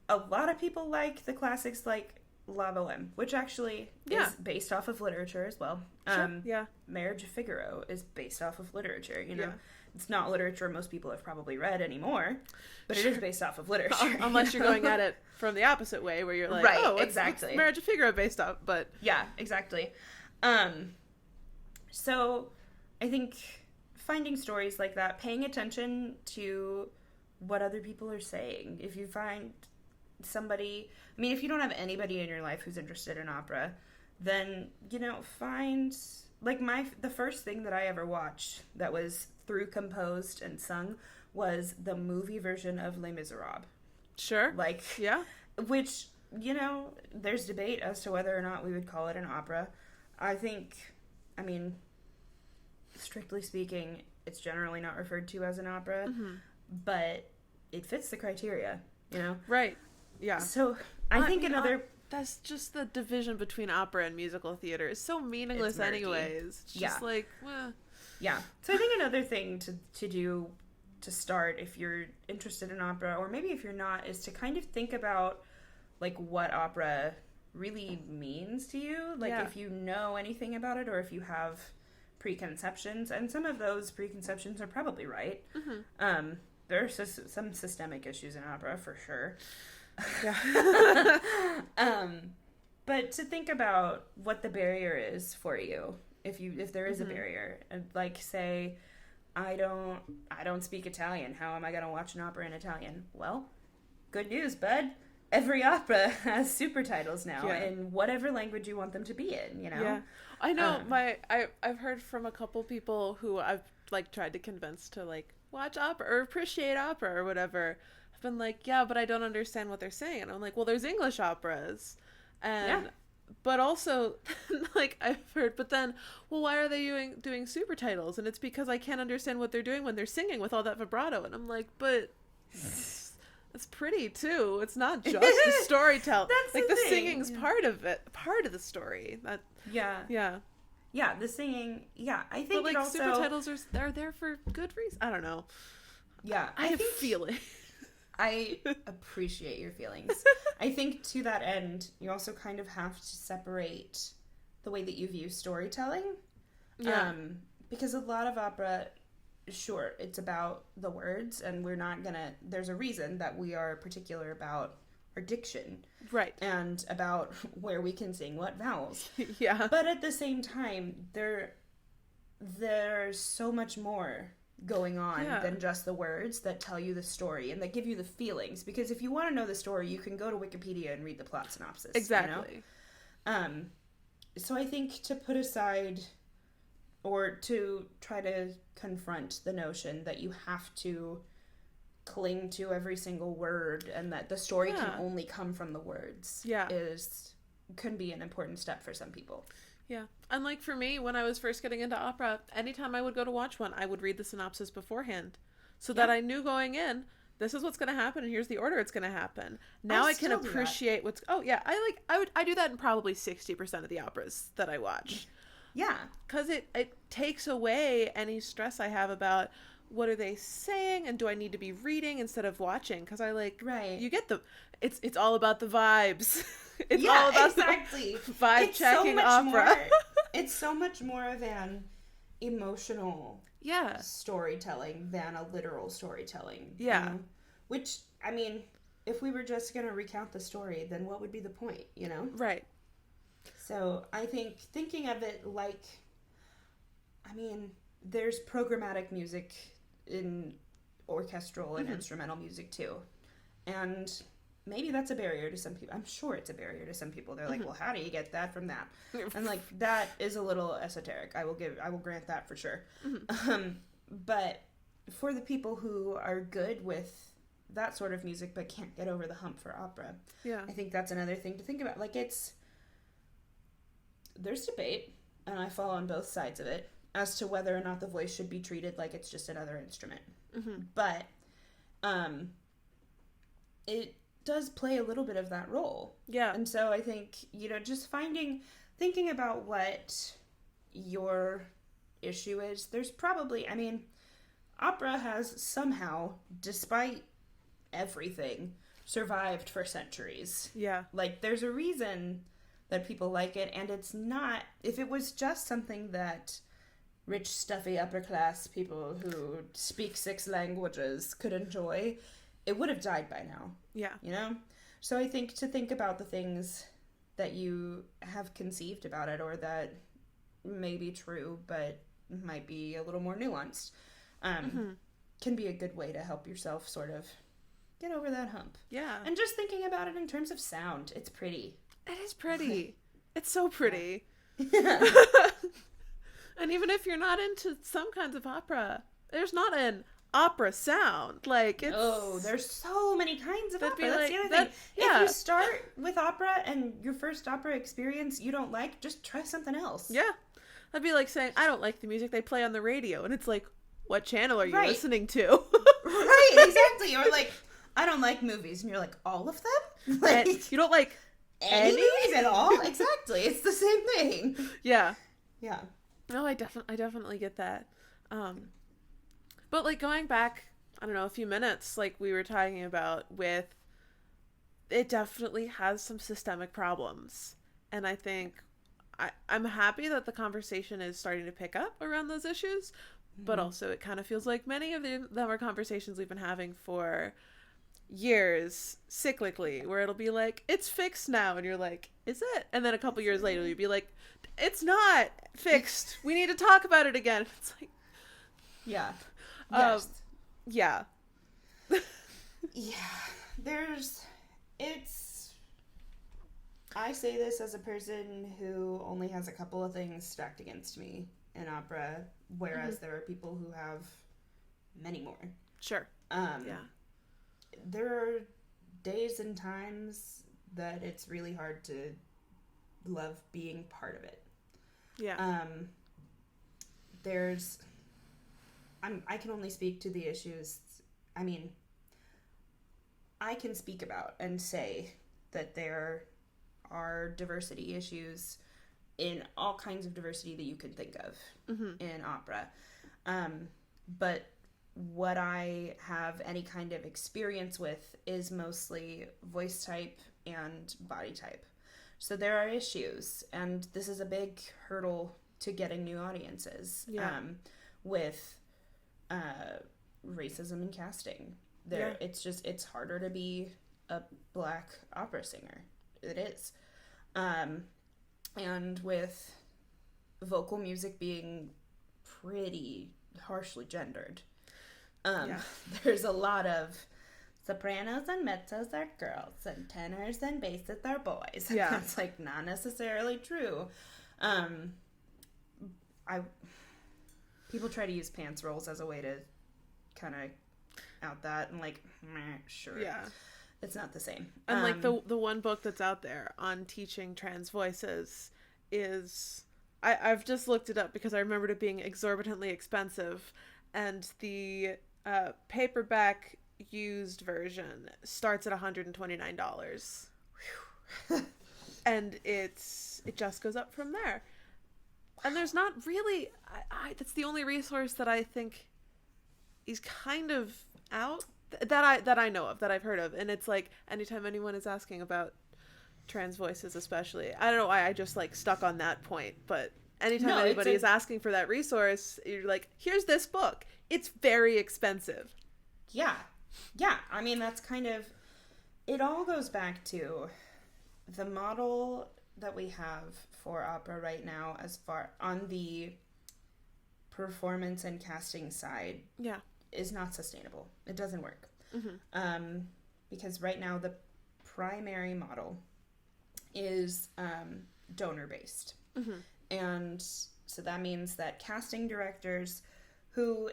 a lot of people like the classics like La Boheme, which actually is based off of literature as well. Sure. Yeah. Marriage of Figaro is based off of literature, you know. Yeah. It's not literature most people have probably read anymore, but it is based off of literature. Unless you're going at it from the opposite way, where you're like, right, oh, exactly. What's Marriage of Figaro based off? But yeah, exactly. So I think finding stories like that, paying attention to what other people are saying. If you find somebody, I mean, if you don't have anybody in your life who's interested in opera, then, you know, find, like, the first thing that I ever watched that was through composed and sung was the movie version of Les Miserables. Sure. Like, yeah. Which, you know, there's debate as to whether or not we would call it an opera. I mean, strictly speaking, it's generally not referred to as an opera, but it fits the criteria, you know? Right. Yeah. So I think that's just the division between opera and musical theater. It's so meaningless anyways. It's just like, well. Yeah. So I think another thing to do to start if you're interested in opera, or maybe if you're not, is to kind of think about, like, what opera really means to you. Like, if you know anything about it, or if you have preconceptions. And some of those preconceptions are probably right. There are some systemic issues in opera, for sure. Yeah. But to think about what the barrier is for you, if there is a barrier, and, like, say, I don't speak Italian. How am I going to watch an opera in Italian? Well, good news, bud. Every opera has super titles now in whatever language you want them to be in, you know? Yeah. I know I've heard from a couple people who I've, like, tried to convince to, like, watch opera or appreciate opera or whatever. I've been like, yeah, but I don't understand what they're saying. And I'm like, well, there's English operas. And but also, like, I've heard, but then, well, why are they doing super titles? And it's because I can't understand what they're doing when they're singing with all that vibrato. And I'm like, but it's pretty too. It's not just the storytelling. That's like, the the thing. singing's part of it, part of the story. That Yeah, the singing. Yeah, I think, but, like, it also, super titles are there for good reason. I don't know. Yeah, I have feelings. I appreciate your feelings. I think to that end, you also kind of have to separate the way that you view storytelling. Yeah. Because a lot of opera, sure, it's about the words, and there's a reason that we are particular about our diction. Right. And about where we can sing what vowels. Yeah. But at the same time, there's so much more going on than just the words that tell you the story and that give you the feelings. Because if you want to know the story, you can go to Wikipedia and read the plot synopsis. Exactly. You know? So I think to put aside, or to try to confront the notion that you have to cling to every single word and that the story can only come from the words can be an important step for some people. Yeah. And, like, for me, when I was first getting into opera, anytime I would go to watch one, I would read the synopsis beforehand so that I knew going in, this is what's going to happen and here's the order it's going to happen. Now I can appreciate I do that in probably 60% of the operas that I watch. Yeah. Because it takes away any stress I have about what are they saying and do I need to be reading instead of watching? Because you get it's all about the vibes. It's all about the vibe checking opera. It's so much more of an emotional storytelling than a literal storytelling. Yeah. You know? Which, I mean, if we were just going to recount the story, then what would be the point, you know? Right. So I think thinking of it like, I mean, there's programmatic music in orchestral and instrumental music too. And maybe that's a barrier to some people. I'm sure it's a barrier to some people. They're like, well, how do you get that from that? And, like, that is a little esoteric. I will grant that for sure. But for the people who are good with that sort of music but can't get over the hump for opera, I think that's another thing to think about. Like, there's debate, and I fall on both sides of it, as to whether or not the voice should be treated like it's just another instrument. But it does play a little bit of that role. Yeah. And so I think, just thinking about what your issue is, there's probably, opera has somehow, despite everything, survived for centuries. Yeah. Like, there's a reason that people like it, and it's not... If it was just something that rich, stuffy, upper-class people who speak 6 languages could enjoy, it would have died by now. Yeah. You know? So I think to think about the things that you have conceived about it, or that may be true, but might be a little more nuanced, can be a good way to help yourself sort of get over that hump. Yeah. And just thinking about it in terms of sound, it's pretty. It is pretty. It's so pretty. Yeah. And even if you're not into some kinds of opera, there's not an opera sound. Like, it's... Oh, there's so many kinds of opera. That's like, the other thing. yeah. If you start with opera and your first opera experience you don't like, just try something else. Yeah. That'd be like saying, I don't like the music they play on the radio. And it's like, what channel are you listening to? Right, exactly. Or like, I don't like movies. And you're like, all of them? Like, and you don't like any movies at all? Exactly. It's the same thing. Yeah. Yeah. No, I definitely get that. But like going back, I don't know, a few minutes, like we were talking about with, it definitely has some systemic problems. And I think I'm happy that the conversation is starting to pick up around those issues, but also it kind of feels like many of them are conversations we've been having for years, cyclically, where it'll be like, it's fixed now, and you're like, is it? And then a couple years later you'll be like, it's not fixed, we need to talk about it again. It's like, yeah. yeah. Yeah. I say this as a person who only has a couple of things stacked against me in opera, whereas there are people who have many more. Sure. Yeah. There are days and times that it's really hard to love being part of it. Yeah. I can only speak to the issues. I mean, I can speak about and say that there are diversity issues in all kinds of diversity that you can think of in opera. But what I have any kind of experience with is mostly voice type and body type. So there are issues, and this is a big hurdle to getting new audiences with racism in casting. It's harder to be a black opera singer. It is. And with vocal music being pretty harshly gendered, there's a lot of sopranos and mezzos are girls, and tenors and basses are boys. Yeah. That's like not necessarily true. People try to use pants rolls as a way to kind of out that, and like, sure. Yeah. It's not the same. And like the one book that's out there on teaching trans voices is, I've just looked it up because I remembered it being exorbitantly expensive, and the paperback used version starts at $129. And it just goes up from there. And there's not really, that's the only resource that I think is kind of out that I know of, that I've heard of. And it's like, anytime anyone is asking about trans voices especially, I don't know why I just like stuck on that point, but anytime anybody is asking for that resource, you're like, here's this book. It's very expensive. Yeah. I mean, that's kind of, it all goes back to the model that we have for opera right now, as far on the performance and casting side. Yeah. Is not sustainable. It doesn't work. Because right now the primary model is donor-based. And so that means that casting directors who...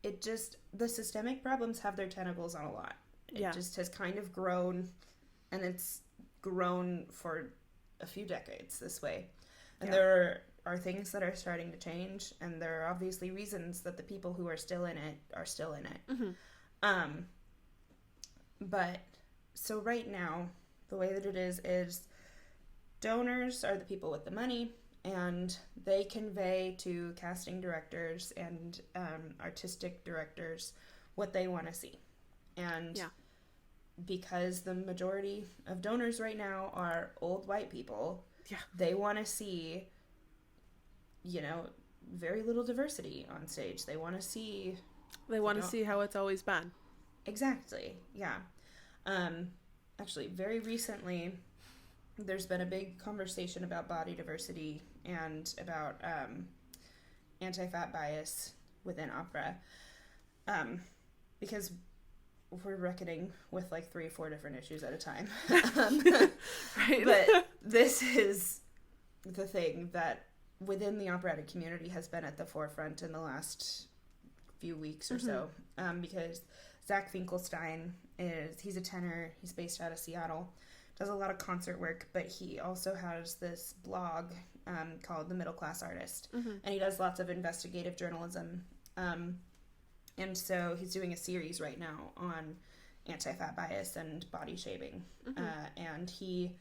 It just... The systemic problems have their tentacles on a lot. It just has kind of grown, and it's grown for a few decades this way. And there are things that are starting to change, and there are obviously reasons that the people who are still in it are still in it. But so right now, the way that it is donors are the people with the money, and they convey to casting directors and artistic directors what they want to see. And because the majority of donors right now are old white people, they want to see, very little diversity on stage. They want to see... They want to see how it's always been. Exactly, yeah. Actually, very recently, there's been a big conversation about body diversity and about anti-fat bias within opera. Because we're reckoning with like 3 or 4 different issues at a time. Right. But this is the thing that within the operatic community has been at the forefront in the last few weeks or so. Because Zach Finkelstein he's a tenor, he's based out of Seattle, does a lot of concert work, but he also has this blog called The Middle Class Artist. And he does lots of investigative journalism. And so he's doing a series right now on anti-fat bias and body shaming. And he,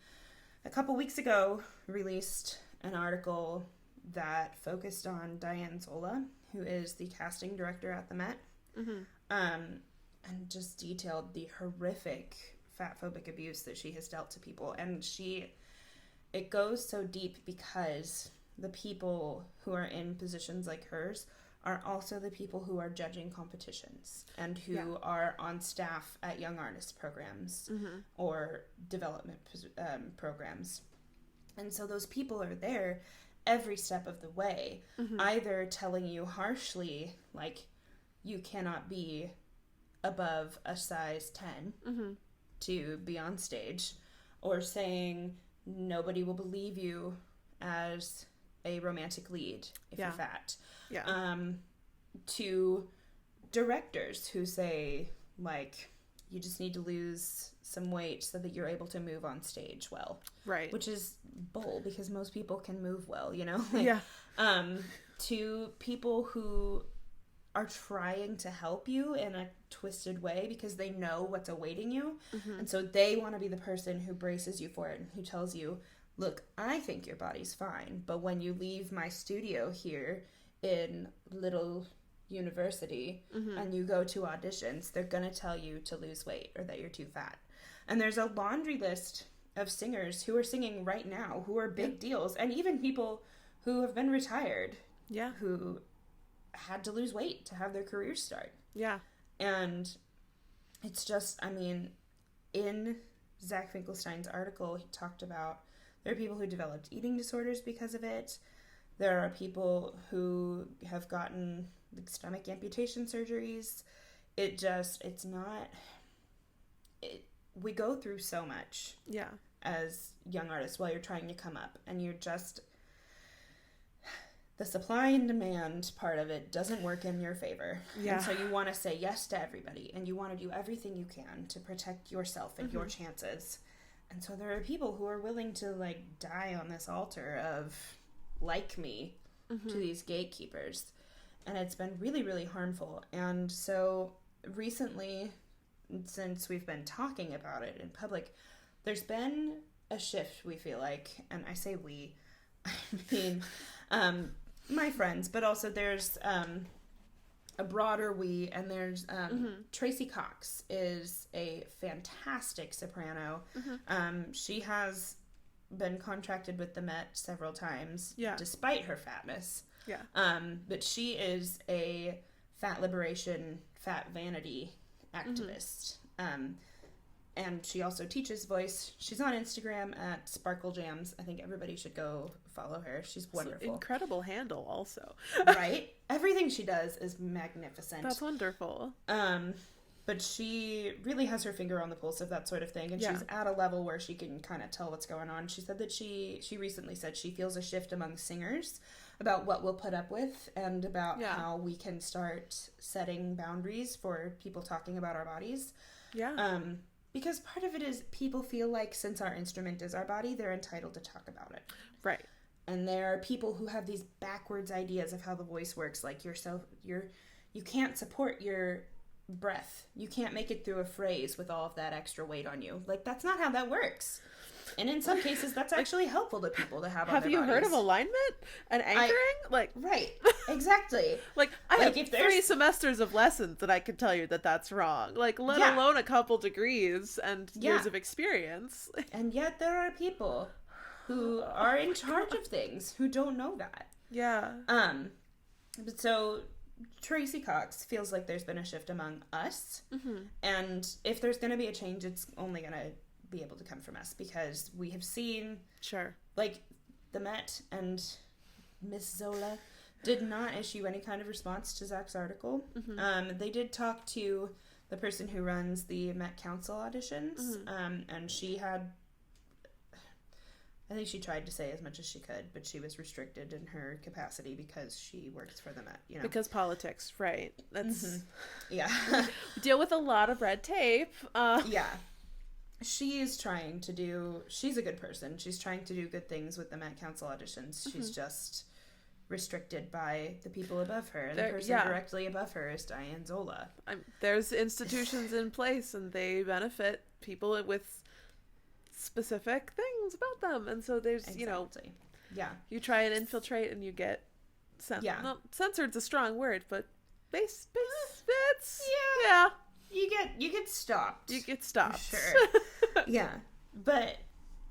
a couple weeks ago, released an article that focused on Diane Zola, who is the casting director at the Met, and just detailed the horrific fat-phobic abuse that she has dealt to people. And it goes so deep because the people who are in positions like hers are also the people who are judging competitions and who are on staff at young artist programs or development programs. And so those people are there every step of the way, either telling you harshly, like, you cannot be above a size 10 to be on stage, or saying nobody will believe you as a romantic lead if you're fat. To directors who say, like, you just need to lose some weight so that you're able to move on stage well. Right. Which is bull, because most people can move well, to people who are trying to help you in a twisted way because they know what's awaiting you. And so they want to be the person who braces you for it and who tells you, look, I think your body's fine, but when you leave my studio here in Little University and you go to auditions, they're going to tell you to lose weight or that you're too fat. And there's a laundry list of singers who are singing right now who are big deals, and even people who have been retired who had to lose weight to have their careers start. And it's just, I mean, in Zach Finkelstein's article, he talked about there are people who developed eating disorders because of it. There are people who have gotten stomach amputation surgeries. We go through so much as young artists while you're trying to come up, and you're just, the supply and demand part of it doesn't work in your favor. And so you want to say yes to everybody, and you want to do everything you can to protect yourself and your chances. And so there are people who are willing to, like, die on this altar of, like me, to these gatekeepers. And it's been really, really harmful. And so recently, since we've been talking about it in public, there's been a shift, we feel like. And I say we, I mean, my friends, but also there's a broader we, and there's Tracy Cox is a fantastic soprano. She has been contracted with the Met several times, despite her fatness. But she is a fat liberation, fat vanity activist. And she also teaches voice. She's on Instagram at Sparkle Jams. I think everybody should go follow her. She's wonderful. Incredible handle also. Right? Everything she does is magnificent. That's wonderful. But she really has her finger on the pulse of that sort of thing. And she's at a level where she can kind of tell what's going on. She said that she recently said she feels a shift among singers about what we'll put up with and about how we can start setting boundaries for people talking about our bodies. Because part of it is people feel like since our instrument is our body, they're entitled to talk about it. Right. And there are people who have these backwards ideas of how the voice works. Like you can't support your breath. You can't make it through a phrase with all of that extra weight on you. Like, that's not how that works. And in some cases, that's actually helpful to people to have on Have their you bodies. heard of alignment and anchoring? Right, exactly. I have 3 semesters of lessons that I can tell you that that's wrong. Let alone a couple degrees and years of experience. And yet there are people who are in charge of things who don't know that. Yeah. So Tracy Cox feels like there's been a shift among us. And if there's going to be a change, it's only going to be able to come from us, because we have seen the Met and Miss Zola did not issue any kind of response to Zach's article. They did talk to the person who runs the Met Council auditions, and she had, I think she tried to say as much as she could, but she was restricted in her capacity because she works for the Met, Because politics, right. That's... Yeah. Deal with a lot of red tape. Yeah. She's a good person. She's trying to do good things with the Met Council auditions. She's just restricted by the people above her. And the person directly above her is Diane Zola. There's institutions in place, and they benefit people with specific things about them. And so there's, you try and infiltrate and you get censored's a strong word, but bits. Yeah. You get stopped. You get stopped. Sure. Yeah. But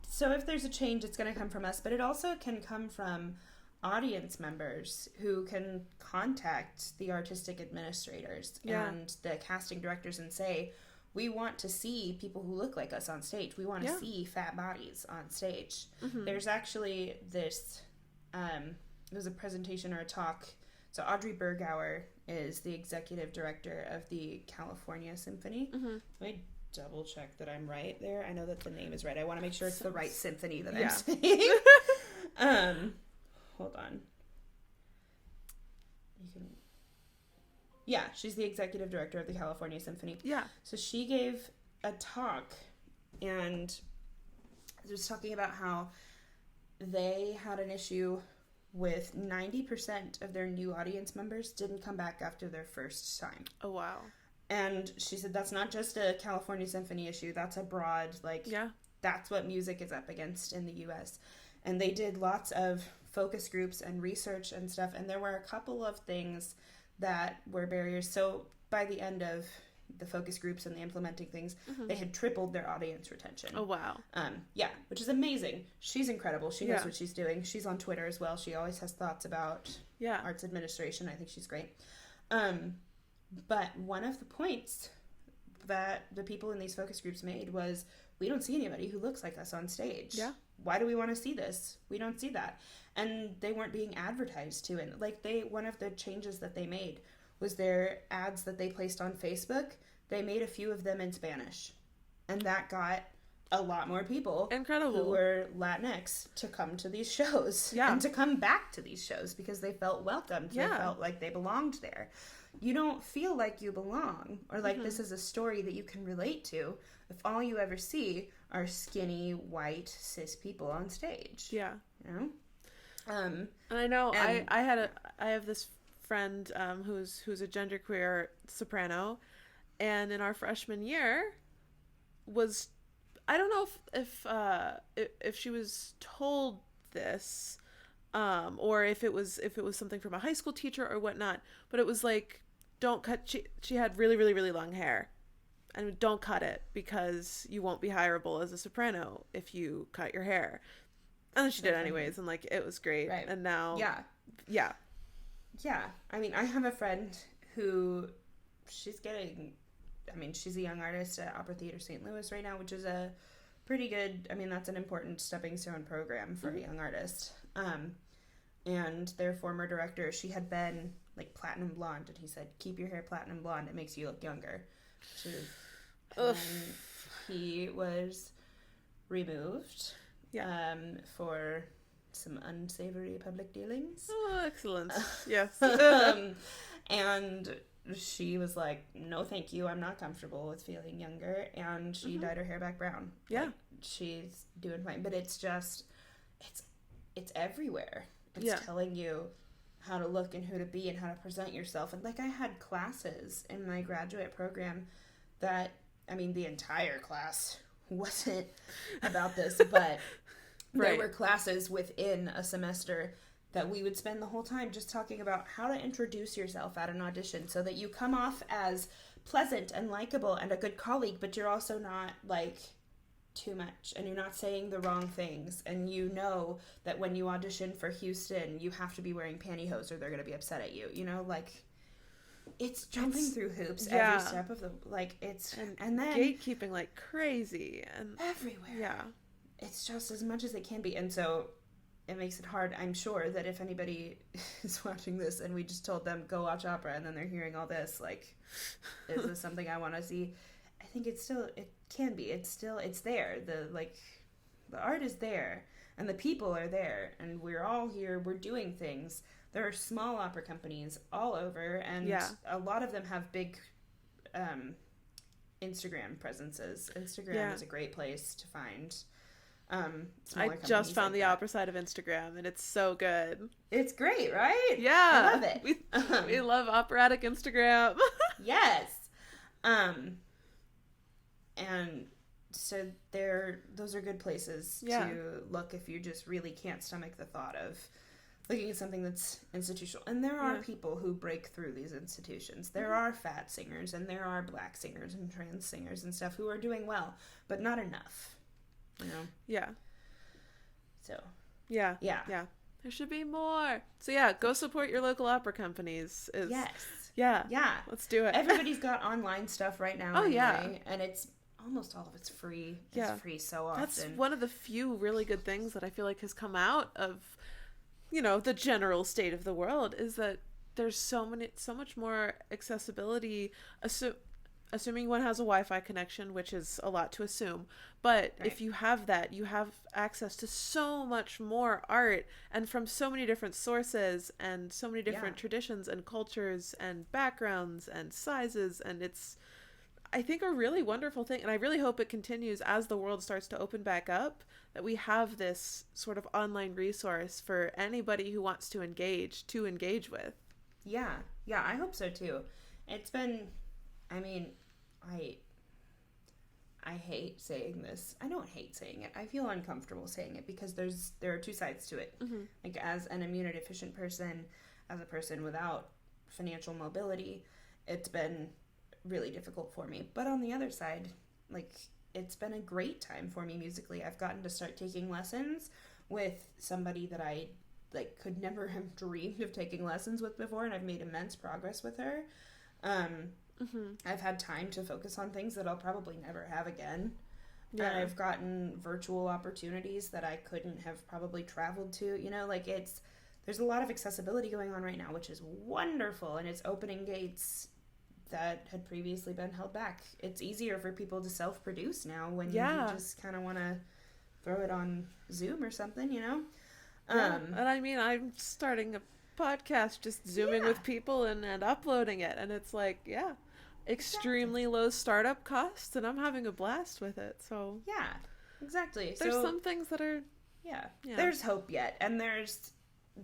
so if there's a change, it's going to come from us, but it also can come from audience members who can contact the artistic administrators and the casting directors and say, we want to see people who look like us on stage. We want to see fat bodies on stage. There's actually this, there's a presentation or a talk. So Audrey Bergauer is the executive director of the California Symphony. Let me double check that I'm right there. I know that the name is right. I want to make sure it's the right symphony that I'm saying. Hold on. Yeah, she's the executive director of the California Symphony. Yeah. So she gave a talk and was talking about how they had an issue with 90% of their new audience members didn't come back after their first time. Oh, wow. And she said that's not just a California Symphony issue. That's a broad, that's what music is up against in the U.S. And they did lots of focus groups and research and stuff. And there were a couple of things that were barriers. So by the end of the focus groups and the implementing things, they had tripled their audience retention. Oh, wow. Which is amazing. She's incredible. She knows what she's doing. She's on Twitter as well. She always has thoughts about arts administration. I think she's great. But one of the points that the people in these focus groups made was, we don't see anybody who looks like us on stage. Yeah. Why do we want to see this? We don't see that. And they weren't being advertised to it. One of the changes that they made was their ads that they placed on Facebook. They made a few of them in Spanish. And that got a lot more people who were Latinx to come to these shows. Yeah. And to come back to these shows because they felt welcomed. Yeah. They felt like they belonged there. You don't feel like you belong or like this is a story that you can relate to if all you ever see are skinny, white, cis people on stage. Yeah. You know? And I know I have this friend who's a genderqueer soprano, and in our freshman year was, I don't know if she was told this or if it was something from a high school teacher or whatnot, but it was like, don't cut, she had really, really, really long hair, and don't cut it because you won't be hireable as a soprano if you cut your hair. And then she did anyways, and it was great. Right. And now yeah. I mean, I have a friend who she's a young artist at Opera Theater St. Louis right now, which is a pretty good, that's an important stepping stone program for a young artist. And their former director, she had been platinum blonde, and he said, keep your hair platinum blonde, it makes you look younger. And he was removed for some unsavory public dealings. Oh, excellent. Yes. And she was like, no thank you, I'm not comfortable with feeling younger, and she dyed her hair back brown. Yeah. She's doing fine, but it's just it's everywhere. It's telling you how to look and who to be and how to present yourself. And I had classes in my graduate program that, the entire class wasn't about this, but there were classes within a semester that we would spend the whole time just talking about how to introduce yourself at an audition so that you come off as pleasant and likable and a good colleague, but you're also not, like, too much, and you're not saying the wrong things, and you know that when you audition for Houston, you have to be wearing pantyhose or they're going to be upset at you, you know, like, it's jumping through hoops every step of the, like, it's, and then gatekeeping like crazy, and everywhere. Yeah. It's just as much as it can be, and so it makes it hard. I'm sure that if anybody is watching this and we just told them, go watch opera, and then they're hearing all this, like, is this something I want to see? I think it can be. It's there. The art is there, and the people are there, and we're all here. We're doing things. There are small opera companies all over, and a lot of them have big Instagram presences. Instagram is a great place to find I just found the opera side of Instagram, and it's so good. It's great, right? Yeah. I love it. We love operatic Instagram. Yes. And so those are good places to look if you just really can't stomach the thought of looking at something that's institutional. And there are people who break through these institutions. There are fat singers, and there are black singers and trans singers and stuff who are doing well, but not enough. You know? Yeah. So. Yeah. There should be more. So yeah, go support your local opera companies. Yes. Yeah. Yeah. Let's do it. Everybody's got online stuff right now. Oh, anyway, yeah. And it's almost all of it's free. It's free so often. That's one of the few really good things that I feel like has come out of, you know, the general state of the world, is that there's so much more accessibility, assuming one has a Wi-Fi connection, which is a lot to assume. But if you have that, you have access to so much more art, and from so many different sources and so many different traditions and cultures and backgrounds and sizes. And it's, I think, a really wonderful thing. And I really hope it continues as the world starts to open back up, that we have this sort of online resource for anybody who wants to engage with. Yeah, I hope so too. It's been, I mean, I hate saying this. I don't hate saying it. I feel uncomfortable saying it because there are two sides to it. Mm-hmm. Like, as an immunodeficient person, as a person without financial mobility, it's been really difficult for me. But on the other side, like, it's been a great time for me musically. I've gotten to start taking lessons with somebody that I, like, could never have dreamed of taking lessons with before, and I've made immense progress with her. I've had time to focus on things that I'll probably never have again. Yeah. And I've gotten virtual opportunities that I couldn't have probably traveled to. You know, like, there's a lot of accessibility going on right now, which is wonderful, and it's opening gates that had previously been held back. It's easier for people to self-produce now when you just kind of want to throw it on Zoom or something, you know? And I mean, I'm starting a podcast, just Zooming with people and uploading it, and it's like, extremely low startup costs, and I'm having a blast with it. So exactly. There's some things that are there's hope yet, and there's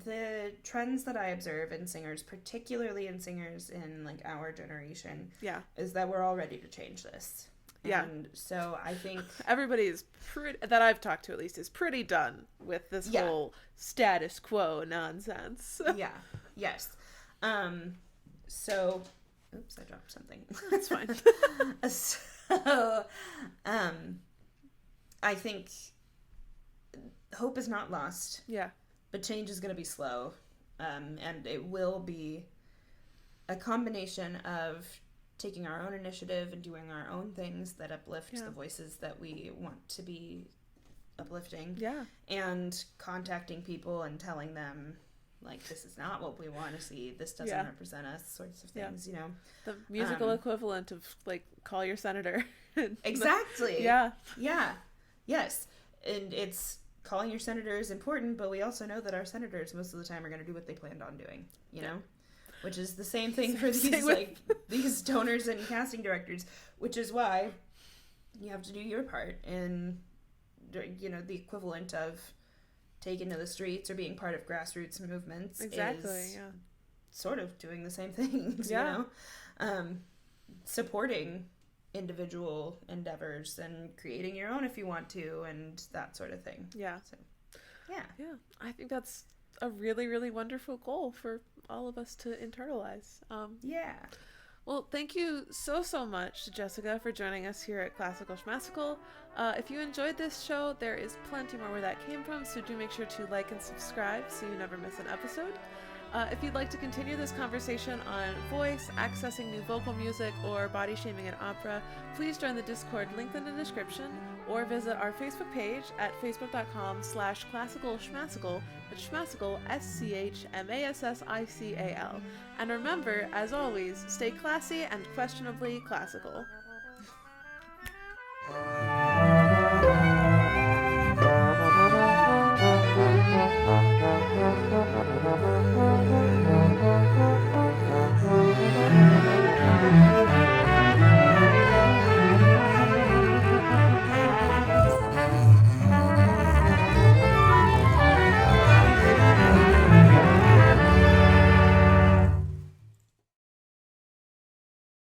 the trends that I observe in singers, particularly in singers in, like, our generation, is that we're all ready to change this. And so I think everybody's that I've talked to, at least, is pretty done with this whole status quo nonsense. Yes. So, oops, I dropped something. That's fine. So, I think hope is not lost. Yeah. But change is going to be slow. And it will be a combination of taking our own initiative and doing our own things that uplift the voices that we want to be uplifting. Yeah. And contacting people and telling them, like, this is not what we want to see. This doesn't represent us, sorts of things, you know. The musical equivalent of, like, call your senator. Exactly. Yeah. Yes. And it's, calling your senator is important, but we also know that our senators most of the time are going to do what they planned on doing, you know? Which is the same thing for these, like, these donors and casting directors, which is why you have to do your part in, you know, the equivalent of taking to the streets or being part of grassroots movements. Exactly, sort of doing the same things, you know? Supporting individual endeavors and creating your own if you want to, and that sort of thing. Yeah. So, yeah. Yeah. I think that's a really, really wonderful goal for all of us to internalize. Yeah. Well, thank you so much, Jessica, for joining us here at Classical Schmassical. If you enjoyed this show, there is plenty more where that came from, so do make sure to like and subscribe so you never miss an episode. If you'd like to continue this conversation on voice, accessing new vocal music, or body shaming in opera, please join the Discord linked in the description, or visit our Facebook page at facebook.com/Classical Schmassical. That's Schmassical, Schmassical. And remember, as always, stay classy and questionably classical.